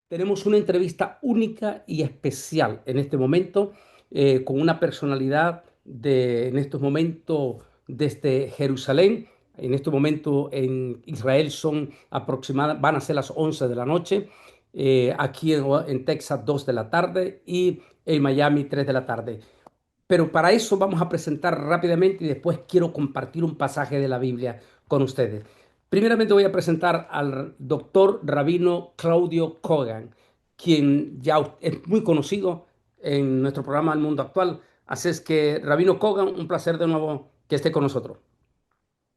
Tenemos una entrevista única y especial en este momento con una personalidad en estos momentos desde Jerusalén. En este momento en Israel son aproximadamente, van a ser las 11 de la noche, aquí en Texas 2 de la tarde y en Miami 3 de la tarde. Pero para eso vamos a presentar rápidamente y después quiero compartir un pasaje de la Biblia con ustedes. Primeramente voy a presentar al doctor Rabino Claudio Kogan, quien ya es muy conocido en nuestro programa El Mundo Actual. Así es que, Rabino Kogan, un placer de nuevo que esté con nosotros.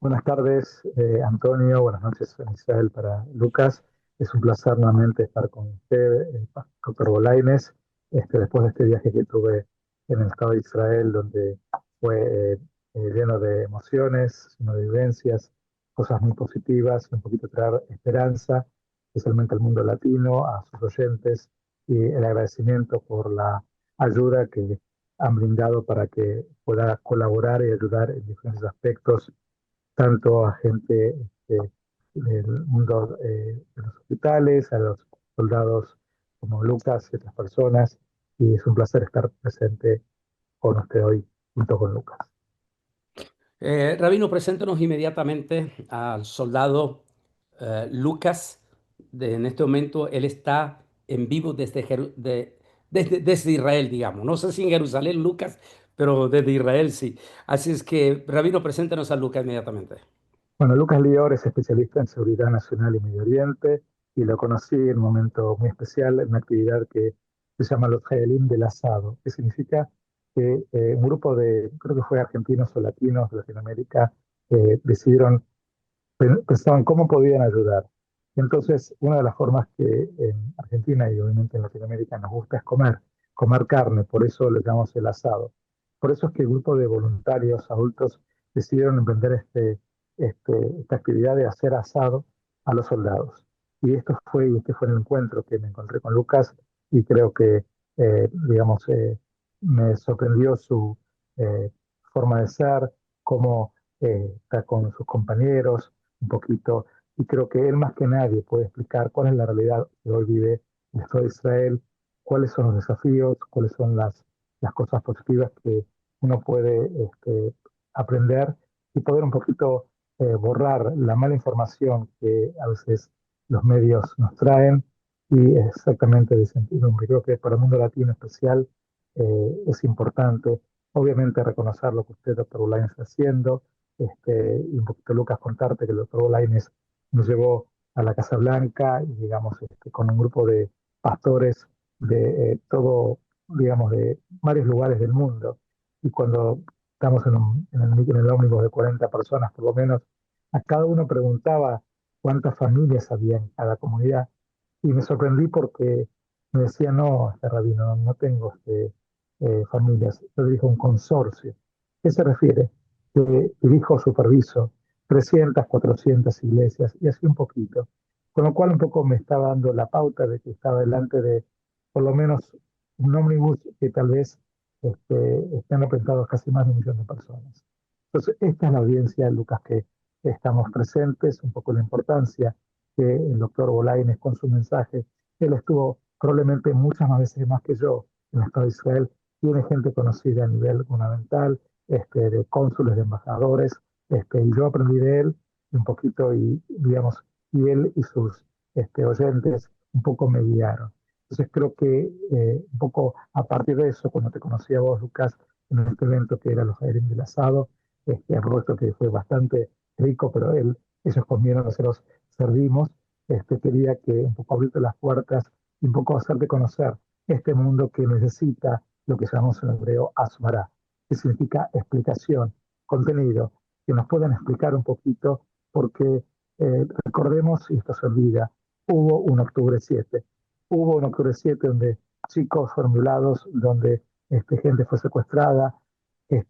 Buenas tardes, Antonio. Buenas noches, Israel, para Lucas. Es un placer nuevamente estar con usted, doctor Bolaines, después de este viaje que tuve en el estado de Israel, donde fue lleno de emociones, lleno de vivencias, cosas muy positivas, y un poquito traer esperanza, especialmente al mundo latino, a sus oyentes, y el agradecimiento por la ayuda que han brindado para que pueda colaborar y ayudar en diferentes aspectos tanto a gente del mundo de los hospitales, a los soldados como Lucas y otras personas, y es un placer estar presente con usted hoy junto con Lucas. Rabino, preséntanos inmediatamente al soldado Lucas. En este momento él está en vivo desde Israel, digamos. No sé si en Jerusalén, Lucas, pero desde Israel sí. Así es que, Rabino, preséntanos a Lucas inmediatamente. Bueno, Lucas Lior es especialista en seguridad nacional y Medio Oriente, y lo conocí en un momento muy especial, en una actividad que se llama los Jaelim del Asado, que significa que un grupo de, creo que fue argentinos o latinos de Latinoamérica, decidieron pensaban cómo podían ayudar. Entonces, una de las formas que en Argentina y obviamente en Latinoamérica nos gusta es comer carne, por eso le llamamos el asado. Por eso es que el grupo de voluntarios adultos decidieron emprender esta actividad de hacer asado a los soldados. Este fue el encuentro que me encontré con Lucas, y creo que, digamos, me sorprendió su eh, forma de ser, cómo está con sus compañeros un poquito, y creo que él más que nadie puede explicar cuál es la realidad que hoy vive el Estado de Israel, cuáles son los desafíos, cuáles son las cosas positivas que uno puede aprender, y poder un poquito borrar la mala información que a veces los medios nos traen, y exactamente de sentido. Creo que para el mundo latino especial es importante, obviamente, reconocer lo que usted, doctor Ulain, está haciendo, y un poquito, Lucas, contarte que el doctor Bolaines nos llevó a la Casa Blanca, y llegamos con un grupo de pastores de todo, digamos, de varios lugares del mundo. Y cuando estamos en el ómnibus de 40 personas por lo menos, a cada uno preguntaba cuántas familias había en cada comunidad. Y me sorprendí porque me decía, no, rabino, no tengo familias. Yo dije un consorcio. ¿Qué se refiere? Que dirijo, superviso 300, 400 iglesias y así un poquito. Con lo cual un poco me estaba dando la pauta de que estaba delante de por lo menos un ómnibus que tal vez estén representados casi más de 1 millón de personas. Entonces, esta es la audiencia, Lucas, que estamos presentes, un poco la importancia que el doctor Bolaines con su mensaje, él estuvo probablemente muchas más veces más que yo en el Estado de Israel, tiene gente conocida a nivel gubernamental, de cónsules, de embajadores, y yo aprendí de él un poquito, y digamos, y él y sus oyentes un poco me guiaron. Entonces creo que un poco a partir de eso, cuando te conocí a vos, Lucas, en este evento que era los Jairim del Asado, aprovecho que fue bastante rico, pero ellos comieron, nosotros servimos, quería que un poco abrirte las puertas y un poco hacerte conocer este mundo que necesita lo que llamamos en hebreo asmara, que significa explicación, contenido, que nos puedan explicar un poquito, porque recordemos, y esto se olvida, hubo un octubre 7 donde chicos fueron violados, donde gente fue secuestrada,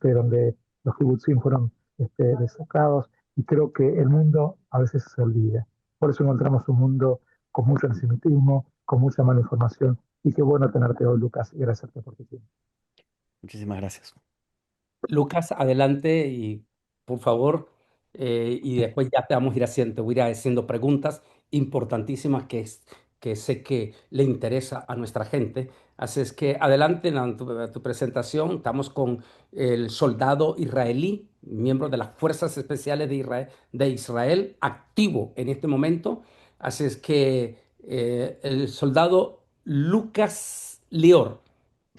donde los kibutzim fueron desacados, y creo que el mundo a veces se olvida. Por eso encontramos un mundo con mucho antisemitismo, con mucha mala información, y qué bueno tenerte hoy, Lucas, y gracias por tu tiempo. Muchísimas gracias. Lucas, adelante y por favor, y después ya te vamos a ir haciendo, voy a ir haciendo preguntas importantísimas que sé que le interesa a nuestra gente. Así es que adelante en tu presentación. Estamos con el soldado israelí, miembro de las Fuerzas Especiales de Israel, activo en este momento. Así es que el soldado Lucas Lior.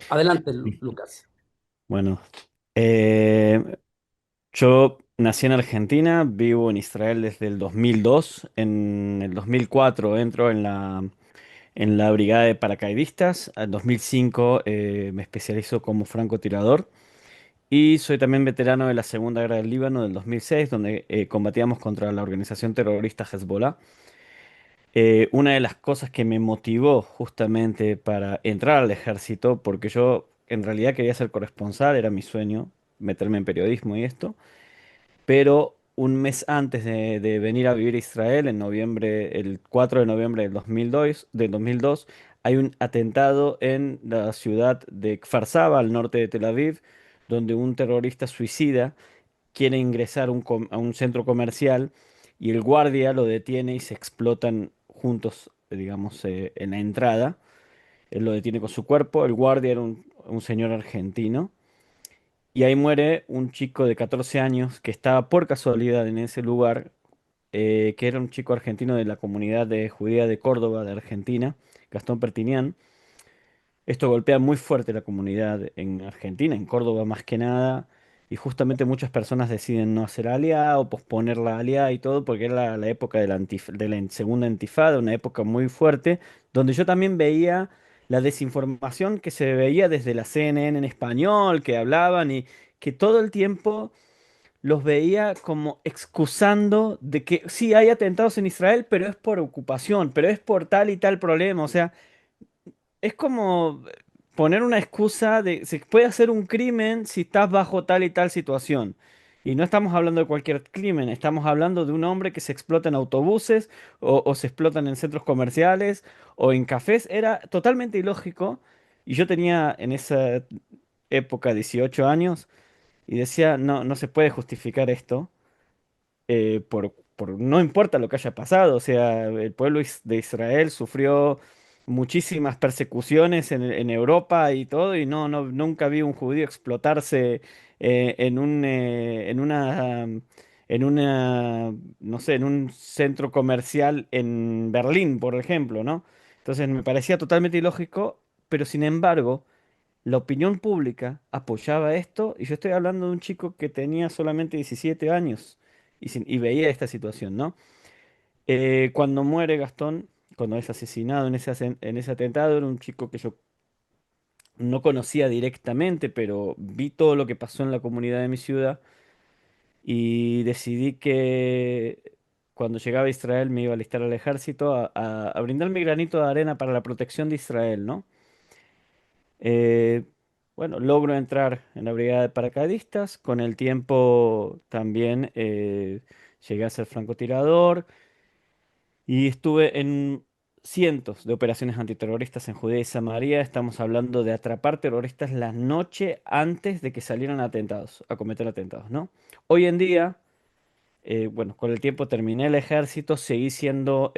Adelante, Sí. Lucas. Bueno, eh, yo nací en Argentina, vivo en Israel desde el 2002. En el 2004 entro en la brigada de paracaidistas. En 2005 me especializo como francotirador y soy también veterano de la Segunda Guerra del Líbano del 2006, donde combatíamos contra la organización terrorista Hezbollah. Una de las cosas que me motivó justamente para entrar al ejército, porque yo en realidad quería ser corresponsal, era mi sueño meterme en periodismo y esto, pero un mes antes de venir a vivir a Israel, en noviembre, el 4 de noviembre del 2002, hay un atentado en la ciudad de Kfar Saba, al norte de Tel Aviv, donde un terrorista suicida quiere ingresar a un centro comercial y el guardia lo detiene y se explotan juntos, digamos, en la entrada. Él lo detiene con su cuerpo. El guardia era un señor argentino. Y ahí muere un chico de 14 años que estaba por casualidad en ese lugar, que era un chico argentino de la comunidad de judía de Córdoba, de Argentina, Gastón Pertinián. Esto golpea muy fuerte la comunidad en Argentina, en Córdoba más que nada, y justamente muchas personas deciden no hacer alía o posponer la alía y todo, porque era la época de la segunda intifada, una época muy fuerte, donde yo también veía la desinformación que se veía desde la CNN en español, que hablaban y que todo el tiempo los veía como excusando de que sí hay atentados en Israel, pero es por ocupación, pero es por tal y tal problema, o sea es como poner una excusa de se puede hacer un crimen si estás bajo tal y tal situación. Y no estamos hablando de cualquier crimen, estamos hablando de un hombre que se explota en autobuses o se explotan en centros comerciales o en cafés. Era totalmente ilógico. Y yo tenía en esa época 18 años y decía, no, no se puede justificar esto no importa lo que haya pasado, o sea, el pueblo de Israel sufrió muchísimas persecuciones en Europa y todo, y nunca vi un judío explotarse en una, no sé, en un centro comercial en Berlín, por ejemplo, ¿no? Entonces me parecía totalmente ilógico, pero sin embargo, la opinión pública apoyaba esto y yo estoy hablando de un chico que tenía solamente 17 años y veía esta situación, ¿no? Cuando muere Gastón, cuando es asesinado en ese atentado, era un chico que yo no conocía directamente, pero vi todo lo que pasó en la comunidad de mi ciudad y decidí que cuando llegaba a Israel me iba a alistar al ejército a brindar mi granito de arena para la protección de Israel, ¿no? Eh, bueno, logro entrar en la brigada de paracaidistas. Con el tiempo también llegué a ser francotirador y estuve en cientos de operaciones antiterroristas en Judea y Samaria. Estamos hablando de atrapar terroristas la noche antes de que salieran atentados, a cometer atentados, ¿no? Hoy en día bueno, con el tiempo terminé el ejército, seguí siendo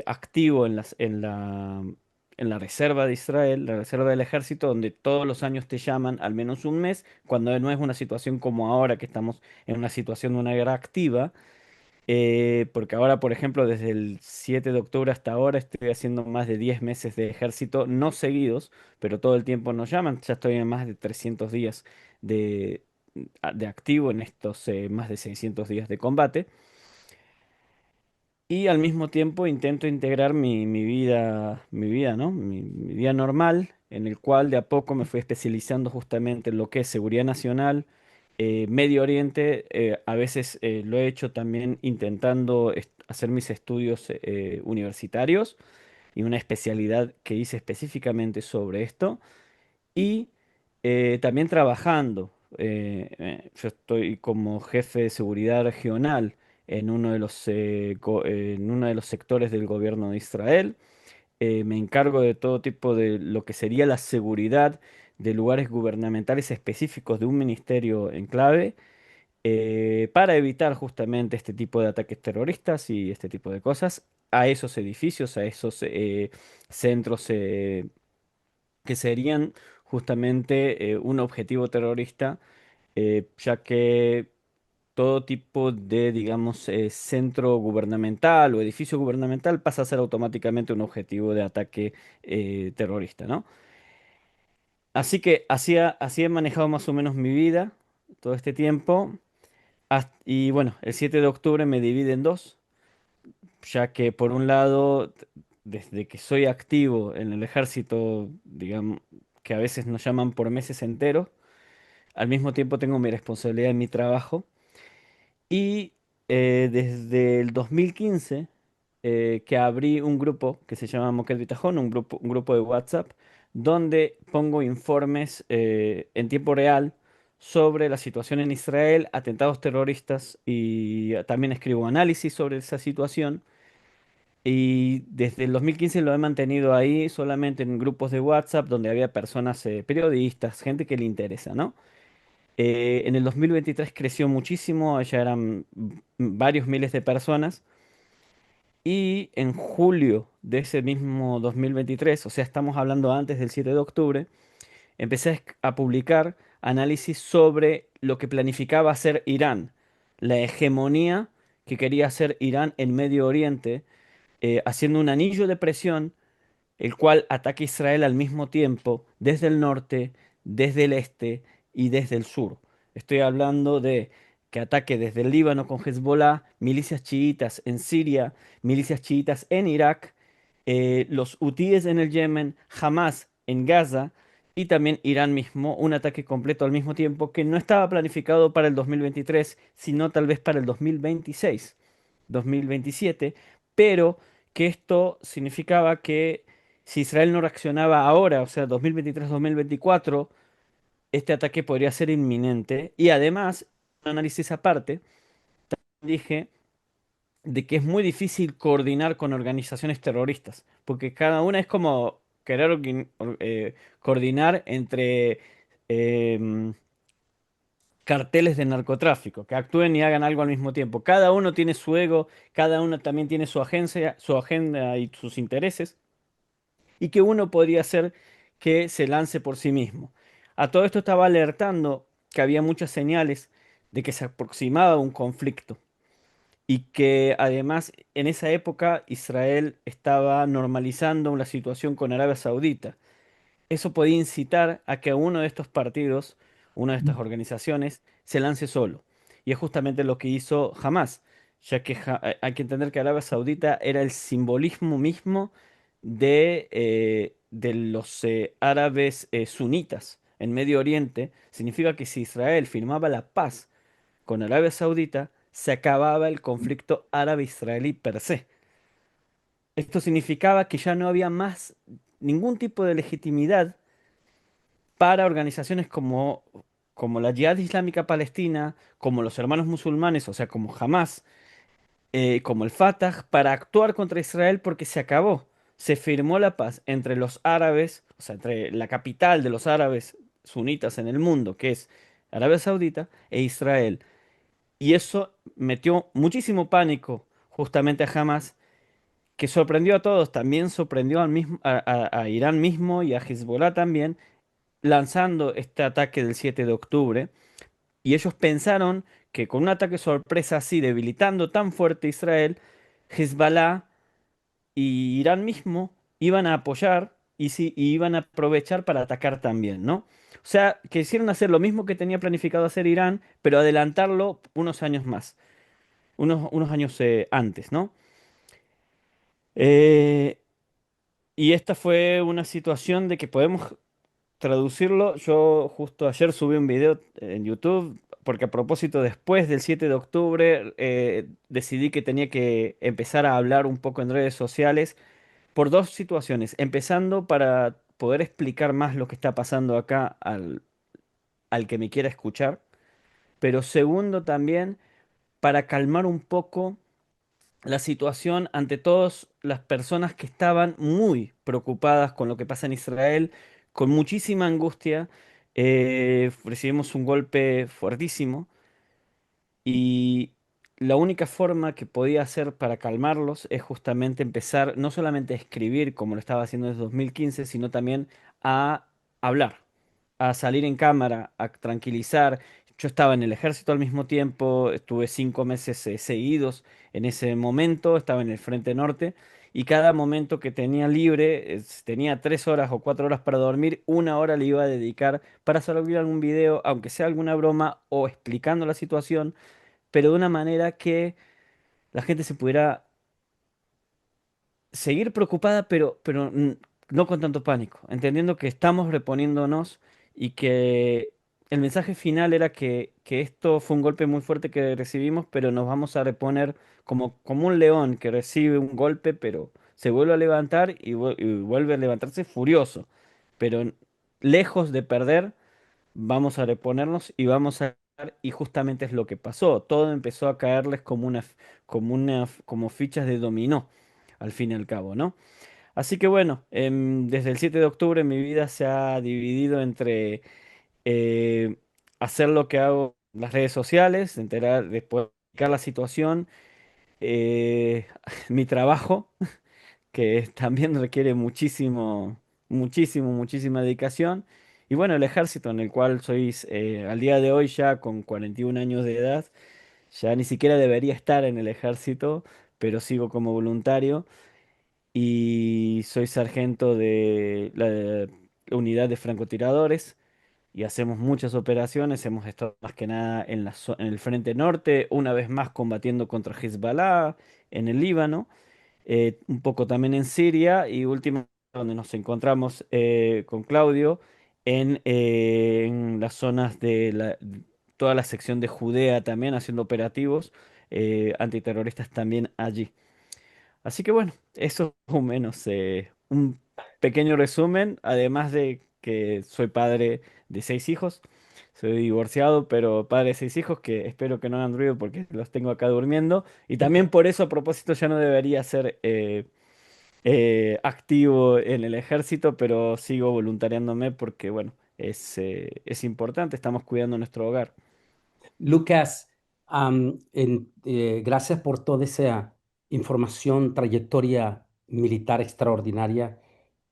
activo en la reserva de Israel, la reserva del ejército, donde todos los años te llaman al menos un mes, cuando no es una situación como ahora, que estamos en una situación de una guerra activa. Porque ahora, por ejemplo, desde el 7 de octubre hasta ahora estoy haciendo más de 10 meses de ejército, no seguidos, pero todo el tiempo nos llaman. Ya estoy en más de 300 días de, de activo en estos más de 600 días de combate. Y al mismo tiempo intento integrar mi vida, ¿no? Mi día normal, en el cual de a poco me fui especializando justamente en lo que es seguridad nacional, Medio Oriente. A veces lo he hecho también intentando hacer mis estudios universitarios y una especialidad que hice específicamente sobre esto y también trabajando. Yo estoy como jefe de seguridad regional en uno de los sectores del gobierno de Israel. Me encargo de todo tipo de lo que sería la seguridad de lugares gubernamentales específicos de un ministerio en clave para evitar justamente este tipo de ataques terroristas y este tipo de cosas. a esos edificios, a esos centros que serían justamente un objetivo terrorista, ya que todo tipo de, digamos, centro gubernamental o edificio gubernamental pasa a ser automáticamente un objetivo de ataque terrorista, ¿no? Así que así he manejado más o menos mi vida todo este tiempo. Y bueno, el 7 de octubre me divide en dos, ya que por un lado, desde que soy activo en el ejército, digamos, que a veces nos llaman por meses enteros, al mismo tiempo tengo mi responsabilidad en mi trabajo. Y desde el 2015 que abrí un grupo que se llama Moquet Bitajón, un grupo de WhatsApp, donde pongo informes en tiempo real sobre la situación en Israel, atentados terroristas y también escribo análisis sobre esa situación. Y desde el 2015 lo he mantenido ahí solamente en grupos de WhatsApp donde había personas, periodistas, gente que le interesa, ¿no? En el 2023 creció muchísimo, ya eran varios miles de personas. Y en julio de ese mismo 2023, o sea, estamos hablando antes del 7 de octubre, empecé a publicar análisis sobre lo que planificaba hacer Irán, la hegemonía que quería hacer Irán en Medio Oriente, haciendo un anillo de presión el cual ataca a Israel al mismo tiempo desde el norte, desde el este y desde el sur. Estoy hablando de que ataque desde el Líbano con Hezbollah, milicias chiitas en Siria, milicias chiitas en Irak, los hutíes en el Yemen, Hamas en Gaza y también Irán mismo, un ataque completo al mismo tiempo que no estaba planificado para el 2023, sino tal vez para el 2026, 2027, pero que esto significaba que si Israel no reaccionaba ahora, o sea, 2023-2024, este ataque podría ser inminente. Y además, un análisis aparte, dije de que es muy difícil coordinar con organizaciones terroristas, porque cada una es como querer coordinar entre em, carteles de narcotráfico, que actúen y hagan algo al mismo tiempo. Cada uno tiene su ego, cada uno también tiene su agencia, su agenda y sus intereses, y que uno podría hacer que se lance por sí mismo. A todo esto estaba alertando que había muchas señales de que se aproximaba un conflicto y que además en esa época Israel estaba normalizando una situación con Arabia Saudita. Eso podía incitar a que uno de estos partidos, una de estas organizaciones, se lance solo. Y es justamente lo que hizo Hamas, ya que hay que entender que Arabia Saudita era el simbolismo mismo de los árabes sunitas en Medio Oriente. Significa que si Israel firmaba la paz con Arabia Saudita, se acababa el conflicto árabe-israelí per se. Esto significaba que ya no había más ningún tipo de legitimidad para organizaciones como la Yihad Islámica Palestina, como los Hermanos Musulmanes, o sea, como Hamas, como el Fatah, para actuar contra Israel porque se acabó. Se firmó la paz entre los árabes, o sea, entre la capital de los árabes sunitas en el mundo, que es Arabia Saudita, e Israel. Y eso metió muchísimo pánico justamente a Hamas, que sorprendió a todos, también sorprendió a Irán mismo y a Hezbollah también, lanzando este ataque del 7 de octubre. Y ellos pensaron que con un ataque sorpresa así, debilitando tan fuerte a Israel, Hezbollah y Irán mismo iban a apoyar y, sí, y iban a aprovechar para atacar también, ¿no? O sea, quisieron hacer lo mismo que tenía planificado hacer Irán, pero adelantarlo unos años más, unos años antes, ¿no? Eh, y esta fue una situación de que podemos traducirlo. Yo justo ayer subí un video en YouTube porque a propósito después del 7 de octubre decidí que tenía que empezar a hablar un poco en redes sociales por dos situaciones. Empezando para poder explicar más lo que está pasando acá al que me quiera escuchar, pero segundo también para calmar un poco la situación ante todas las personas que estaban muy preocupadas con lo que pasa en Israel, con muchísima angustia. Recibimos un golpe fuertísimo y la única forma que podía hacer para calmarlos es justamente empezar no solamente a escribir como lo estaba haciendo desde 2015, sino también a hablar, a salir en cámara, a tranquilizar. Yo estaba en el ejército al mismo tiempo, estuve 5 meses seguidos en ese momento, estaba en el Frente Norte y cada momento que tenía libre, tenía 3 horas o 4 horas para dormir, 1 hora le iba a dedicar para subir algún video, aunque sea alguna broma o explicando la situación, pero de una manera que la gente se pudiera seguir preocupada, pero no con tanto pánico, entendiendo que estamos reponiéndonos y que el mensaje final era que esto fue un golpe muy fuerte que recibimos, pero nos vamos a reponer como un león que recibe un golpe, pero se vuelve a levantar y vuelve a levantarse furioso, pero lejos de perder vamos a reponernos y vamos a y justamente es lo que pasó. Todo empezó a caerles como fichas de dominó, al fin y al cabo, ¿no? Así que bueno, desde el 7 de octubre mi vida se ha dividido entre eh, hacer lo que hago en las redes sociales, enterar, después explicar la situación, eh, mi trabajo que también requiere muchísima dedicación. Y bueno, el ejército en el cual soy al día de hoy ya con 41 años de edad, ya ni siquiera debería estar en el ejército, pero sigo como voluntario y soy sargento de la unidad de francotiradores y hacemos muchas operaciones. Hemos estado más que nada en el frente norte, una vez más combatiendo contra Hezbollah en el Líbano, un poco también en Siria y último donde nos encontramos con Claudio en las zonas de toda la sección de Judea también haciendo operativos antiterroristas también allí. Así que bueno, eso es más o menos un pequeño resumen, además de que soy padre de 6 hijos. Soy divorciado, pero padre de 6 hijos que espero que no hagan ruido porque los tengo acá durmiendo. Y también por eso, a propósito, ya no debería ser activo en el ejército, pero sigo voluntariándome porque, bueno, es importante, estamos cuidando nuestro hogar. Lucas, gracias por toda esa información, trayectoria militar extraordinaria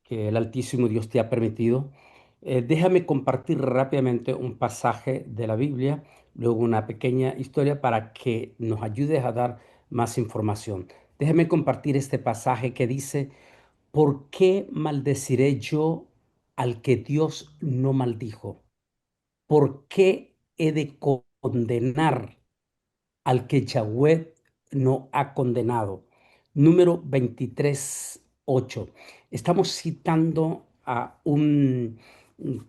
que el Altísimo Dios te ha permitido. Déjame compartir rápidamente un pasaje de la Biblia, luego una pequeña historia para que nos ayudes a dar más información. Déjame compartir este pasaje que dice, ¿por qué maldeciré yo al que Dios no maldijo? ¿Por qué he de condenar al que Yahweh no ha condenado? Número 23:8. Estamos citando a un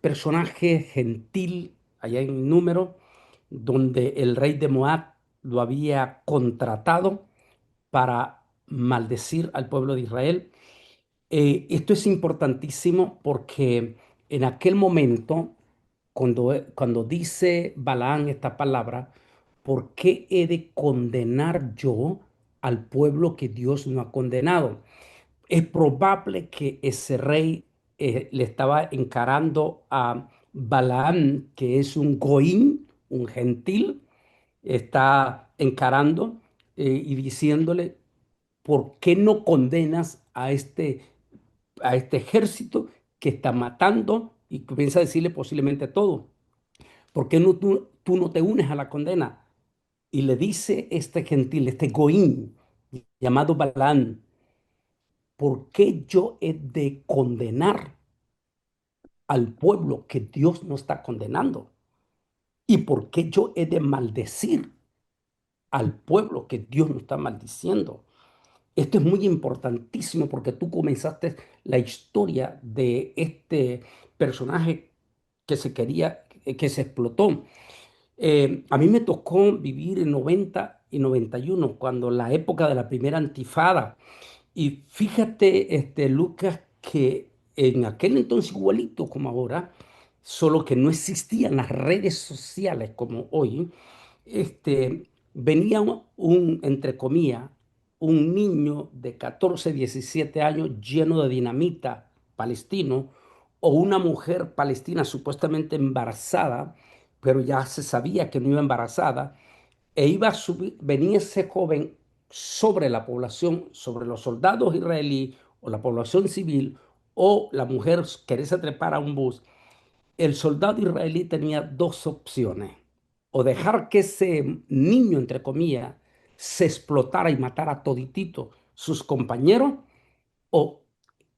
personaje gentil allá en Número, donde el rey de Moab lo había contratado para maldecir al pueblo de Israel. Esto es importantísimo porque en aquel momento, cuando dice Balaán esta palabra, ¿por qué he de condenar yo al pueblo que Dios no ha condenado? Es probable que ese rey le estaba encarando a Balaam, que es un goín, un gentil, está encarando y diciéndole, ¿por qué no condenas a este ejército que está matando y comienza a decirle posiblemente todo? ¿Por qué no tú no te unes a la condena? Y le dice este gentil, este goín llamado Balán, ¿por qué yo he de condenar al pueblo que Dios no está condenando? ¿Y por qué yo he de maldecir al pueblo que Dios no está maldiciendo? Esto es muy importantísimo porque tú comenzaste la historia de este personaje que se quería, que se explotó. A mí me tocó vivir en 90 y 91, cuando la época de la primera antifada. Y fíjate, Lucas, que en aquel entonces igualito como ahora, solo que no existían las redes sociales como hoy, venía entre comillas, un niño de 14 17 años lleno de dinamita palestino, o una mujer palestina supuestamente embarazada, pero ya se sabía que no iba embarazada, e iba a subir, venía ese joven sobre la población, sobre los soldados israelíes o la población civil o la mujer quererse trepar a un bus, el soldado israelí tenía dos opciones: o dejar que ese niño, entre comillas, se explotara y matara a toditito sus compañeros, o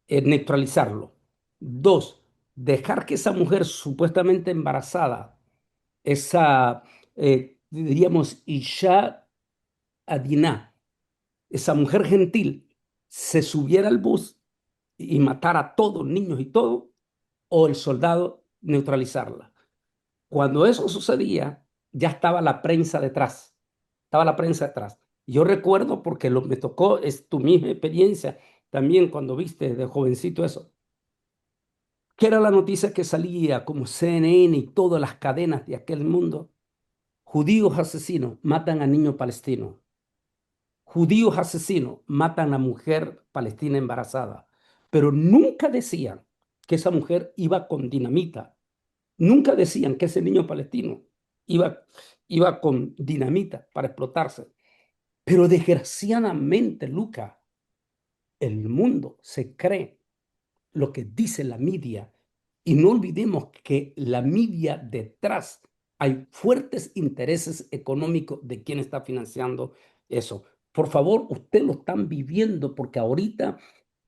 neutralizarlo. Dos, dejar que esa mujer supuestamente embarazada, esa, diríamos, Isha Adinah, esa mujer gentil, se subiera al bus y matara a todos, niños y todo, o el soldado neutralizarla. Cuando eso sucedía, ya estaba la prensa detrás, estaba la prensa detrás. Yo recuerdo porque me tocó, es tu misma experiencia también cuando viste de jovencito eso, que era la noticia que salía como CNN y todas las cadenas de aquel mundo. Judíos asesinos matan a niños palestinos. Judíos asesinos matan a mujer palestina embarazada. Pero nunca decían que esa mujer iba con dinamita. Nunca decían que ese niño palestino iba, iba con dinamita para explotarse. Pero desgraciadamente, Luca, el mundo se cree lo que dice la media. Y no olvidemos que la media detrás hay fuertes intereses económicos de quién está financiando eso. Por favor, ustedes lo están viviendo porque ahorita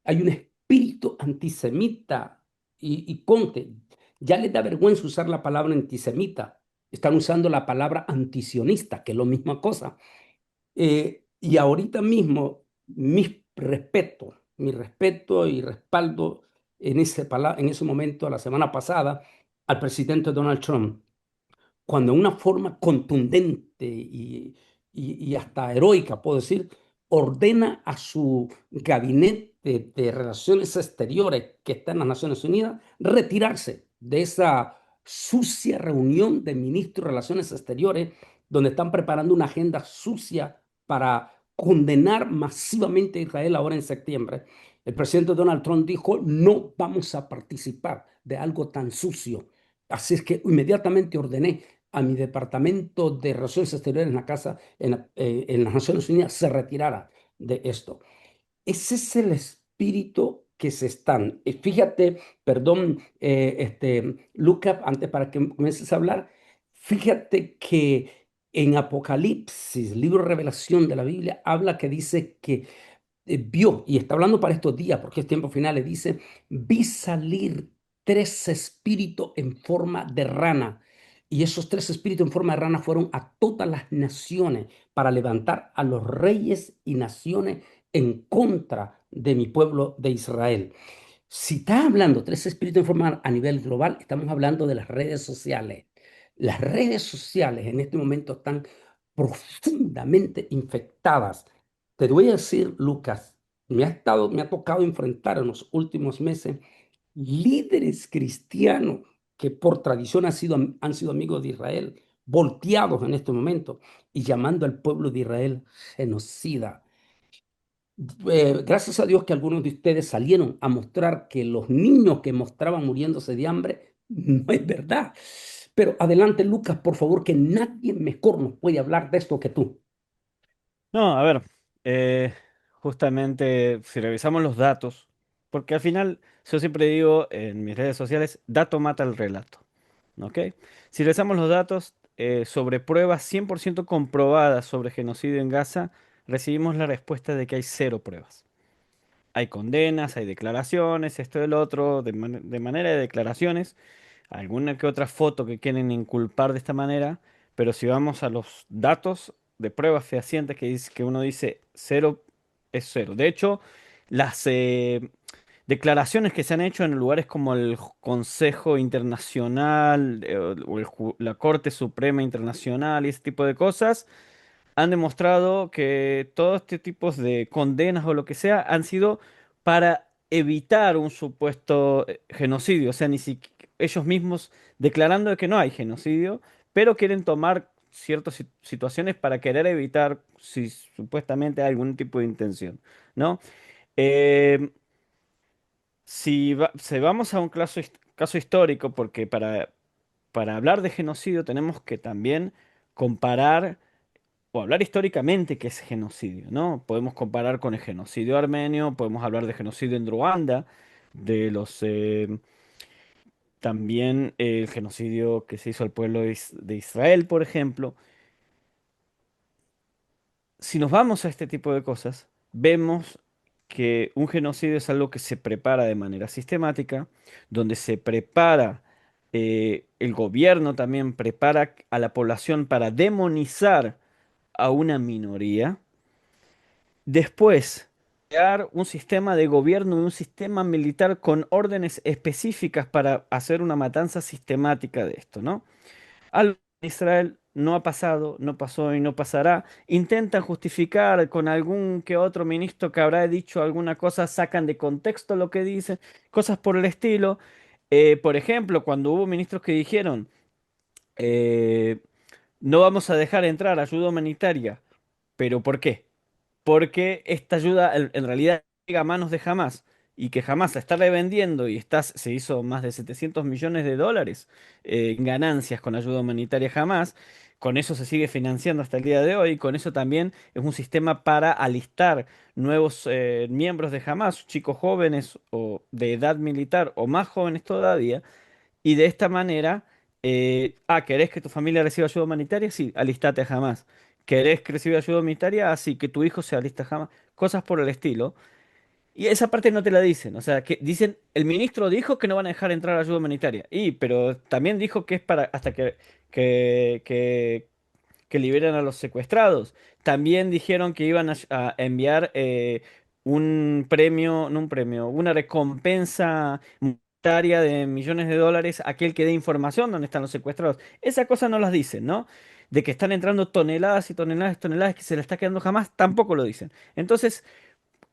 hay un espíritu antisemita y Conte, ya les da vergüenza usar la palabra antisemita. Están usando la palabra antisionista, que es la misma cosa. Y ahorita mismo, mi respeto y respaldo en ese momento, la semana pasada, al presidente Donald Trump, cuando en una forma contundente y hasta heroica, puedo decir, ordena a su gabinete de relaciones exteriores que está en las Naciones Unidas retirarse de esa sucia reunión de ministros de relaciones exteriores donde están preparando una agenda sucia para condenar masivamente a Israel ahora en septiembre. El presidente Donald Trump dijo: no vamos a participar de algo tan sucio. Así es que inmediatamente ordené a mi departamento de Relaciones Exteriores en la casa, en las Naciones Unidas, se retirara de esto. Ese es el espíritu que se están. Fíjate, perdón, Luca, antes para que comiences a hablar, fíjate que en Apocalipsis, libro de Revelación de la Biblia, habla que dice que vio, y está hablando para estos días, porque es tiempo final, le dice: vi salir tres espíritus en forma de rana. Y esos tres espíritus en forma de rana fueron a todas las naciones para levantar a los reyes y naciones en contra de mi pueblo de Israel. Si está hablando tres espíritus en forma a nivel global, estamos hablando de las redes sociales. Las redes sociales en este momento están profundamente infectadas. Te voy a decir, Lucas, me ha tocado enfrentar en los últimos meses líderes cristianos que por tradición han sido amigos de Israel, volteados en este momento y llamando al pueblo de Israel genocida. Gracias a Dios que algunos de ustedes salieron a mostrar que los niños que mostraban muriéndose de hambre no es verdad. Pero adelante, Lucas, por favor, que nadie mejor nos puede hablar de esto que tú. No, a ver, eh, justamente si revisamos los datos, porque al final yo siempre digo en mis redes sociales, dato mata el relato, ¿ok? Si revisamos los datos sobre pruebas 100% comprobadas sobre genocidio en Gaza, recibimos la respuesta de que hay cero pruebas. Hay condenas, hay declaraciones, esto y el otro, de manera de declaraciones, alguna que otra foto que quieren inculpar de esta manera, pero si vamos a los datos de pruebas fehacientes que uno dice cero es cero. De hecho, las declaraciones que se han hecho en lugares como el Consejo Internacional o la Corte Suprema Internacional y ese tipo de cosas han demostrado que todos este tipos de condenas o lo que sea han sido para evitar un supuesto genocidio. O sea, ni siquiera ellos mismos declarando de que no hay genocidio, pero quieren tomar ciertas situaciones para querer evitar si supuestamente hay algún tipo de intención, ¿no? Eh, si vamos a un caso histórico, porque para hablar de genocidio tenemos que también comparar o hablar históricamente qué es genocidio, ¿no? Podemos comparar con el genocidio armenio, podemos hablar de genocidio en Ruanda, de los también el genocidio que se hizo al pueblo de Israel, por ejemplo. Si nos vamos a este tipo de cosas, vemos que un genocidio es algo que se prepara de manera sistemática, donde se prepara, el gobierno también prepara a la población para demonizar a una minoría. Después, crear un sistema de gobierno y un sistema militar con órdenes específicas para hacer una matanza sistemática de esto, ¿no? Algo en Israel no ha pasado, no pasó y no pasará. Intentan justificar con algún que otro ministro que habrá dicho alguna cosa, sacan de contexto lo que dice, cosas por el estilo. Por ejemplo, cuando hubo ministros que dijeron, eh, no vamos a dejar entrar ayuda humanitaria, ¿pero por qué? Porque esta ayuda en realidad llega a manos de Hamas y que Hamas la está revendiendo y se hizo más de 700 millones de dólares en ganancias con ayuda humanitaria Hamas. Con eso se sigue financiando hasta el día de hoy. Con eso también es un sistema para alistar nuevos miembros de Hamas, chicos jóvenes o de edad militar o más jóvenes todavía, y de esta manera, ¿querés que tu familia reciba ayuda humanitaria? Sí, alistate a Hamas. ¿Querés que reciba ayuda humanitaria? Así que tu hijo se alista a Hamas. Cosas por el estilo. Y esa parte no te la dicen. O sea, que dicen, el ministro dijo que no van a dejar entrar ayuda humanitaria. Pero también dijo que es para hasta que, que, que liberan a los secuestrados. También dijeron que iban a enviar un premio, no un premio, una recompensa monetaria de millones de dólares a aquel que dé información donde están los secuestrados. Esas cosas no las dicen, ¿no? De que están entrando toneladas y toneladas y toneladas que se le está quedando jamás, tampoco lo dicen. Entonces,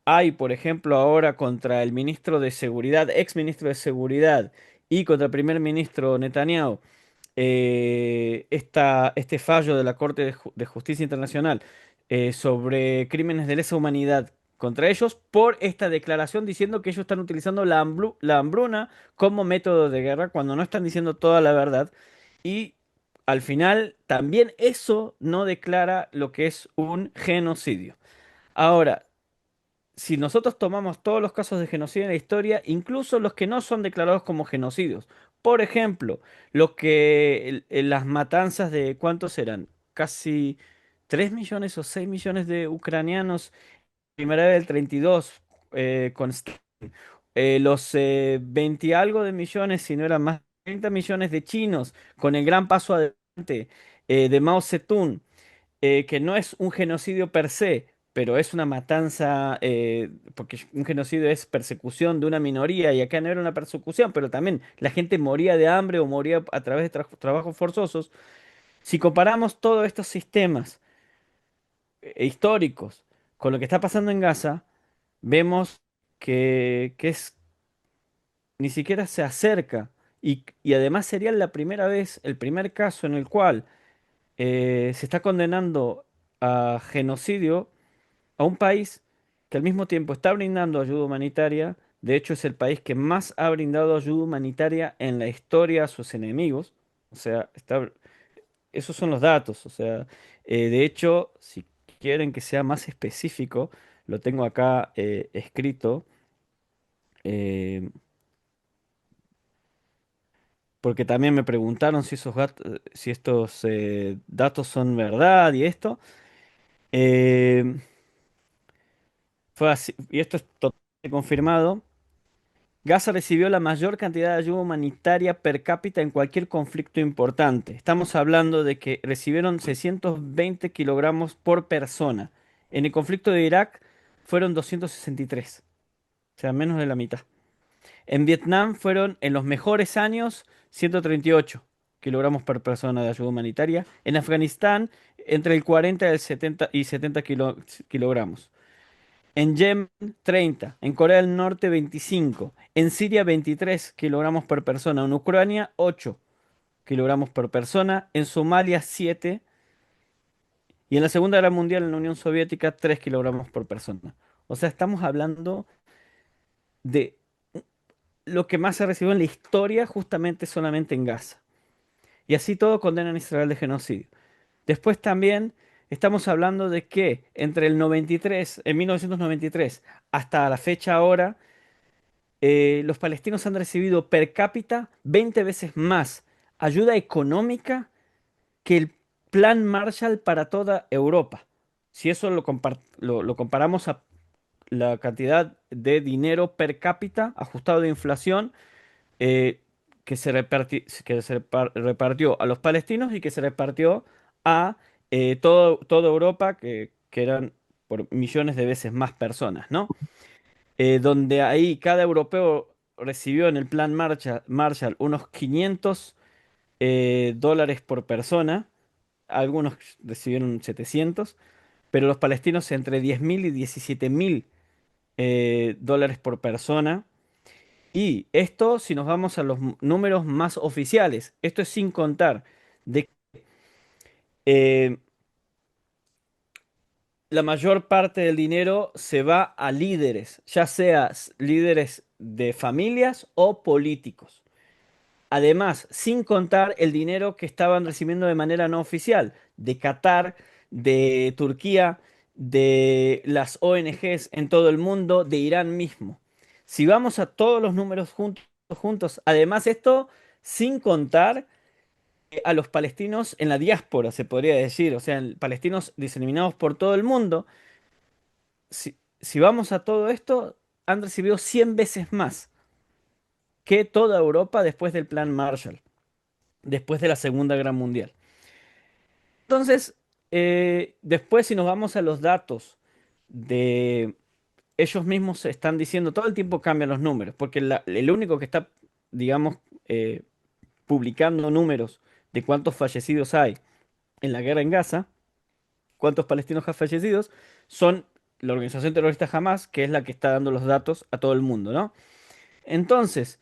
hay, por ejemplo, ahora contra el ministro de Seguridad, ex ministro de Seguridad, y contra el primer ministro Netanyahu, este fallo de la Corte de Justicia Internacional sobre crímenes de lesa humanidad contra ellos por esta declaración diciendo que ellos están utilizando la hambruna como método de guerra cuando no están diciendo toda la verdad. Y al final también eso no declara lo que es un genocidio. Ahora, si nosotros tomamos todos los casos de genocidio en la historia, incluso los que no son declarados como genocidios, por ejemplo, las matanzas de, ¿cuántos eran? Casi 3 millones o 6 millones de ucranianos, primera vez del 32, con los 20 y algo de millones, si no eran más, 30 millones de chinos, con el gran paso adelante de Mao Zedong, que no es un genocidio per se, pero es una matanza, porque un genocidio es persecución de una minoría y acá no era una persecución, pero también la gente moría de hambre o moría a través de trabajos forzosos. Si comparamos todos estos sistemas históricos con lo que está pasando en Gaza, vemos que ni siquiera se acerca y además sería la primera vez, el primer caso en el cual se está condenando a genocidio a un país que al mismo tiempo está brindando ayuda humanitaria. De hecho, es el país que más ha brindado ayuda humanitaria en la historia a sus enemigos. O sea, esos son los datos. O sea, de hecho, si quieren que sea más específico, lo tengo acá escrito, eh, porque también me preguntaron si si estos datos son verdad y esto. Eh, Fue así, y esto es totalmente confirmado. Gaza recibió la mayor cantidad de ayuda humanitaria per cápita en cualquier conflicto importante. Estamos hablando de que recibieron 620 kilogramos por persona. En el conflicto de Irak fueron 263, o sea, menos de la mitad. En Vietnam fueron, en los mejores años, 138 kilogramos por persona de ayuda humanitaria. En Afganistán, entre el 40 y el 70 y 70 kilogramos. En Yemen, 30. En Corea del Norte, 25. En Siria, 23 kilogramos por persona. En Ucrania, 8 kilogramos por persona. En Somalia, 7. Y en la Segunda Guerra Mundial, en la Unión Soviética, 3 kilogramos por persona. O sea, estamos hablando de lo que más se recibió en la historia, justamente solamente en Gaza. Y así todo condenan a Israel de genocidio. Después también estamos hablando de que entre el 93, en 1993, hasta la fecha ahora, los palestinos han recibido per cápita 20 veces más ayuda económica que el Plan Marshall para toda Europa. Si eso lo comparamos a la cantidad de dinero per cápita ajustado de inflación, eh, repartió a los palestinos y que se repartió a toda Europa, que eran por millones de veces más personas, ¿no? Donde ahí cada europeo recibió en el plan Marshall unos 500 dólares por persona, algunos recibieron 700, pero los palestinos entre 10.000 y 17.000 dólares por persona. Y esto, si nos vamos a los números más oficiales, esto es sin contar de eh, la mayor parte del dinero se va a líderes, ya sea líderes de familias o políticos. Además, sin contar el dinero que estaban recibiendo de manera no oficial, de Qatar, de Turquía, de las ONGs en todo el mundo, de Irán mismo. Si vamos a todos los números juntos, además esto sin contar a los palestinos en la diáspora, se podría decir, o sea, palestinos diseminados por todo el mundo, si vamos a todo esto, han recibido 100 veces más que toda Europa después del Plan Marshall, después de la Segunda Guerra Mundial. Entonces, después si nos vamos a los datos de ellos mismos se están diciendo, todo el tiempo cambian los números, porque el único que está, digamos, publicando números de cuántos fallecidos hay en la guerra en Gaza, cuántos palestinos han fallecidos, son la organización terrorista Hamas, que es la que está dando los datos a todo el mundo, ¿no? Entonces,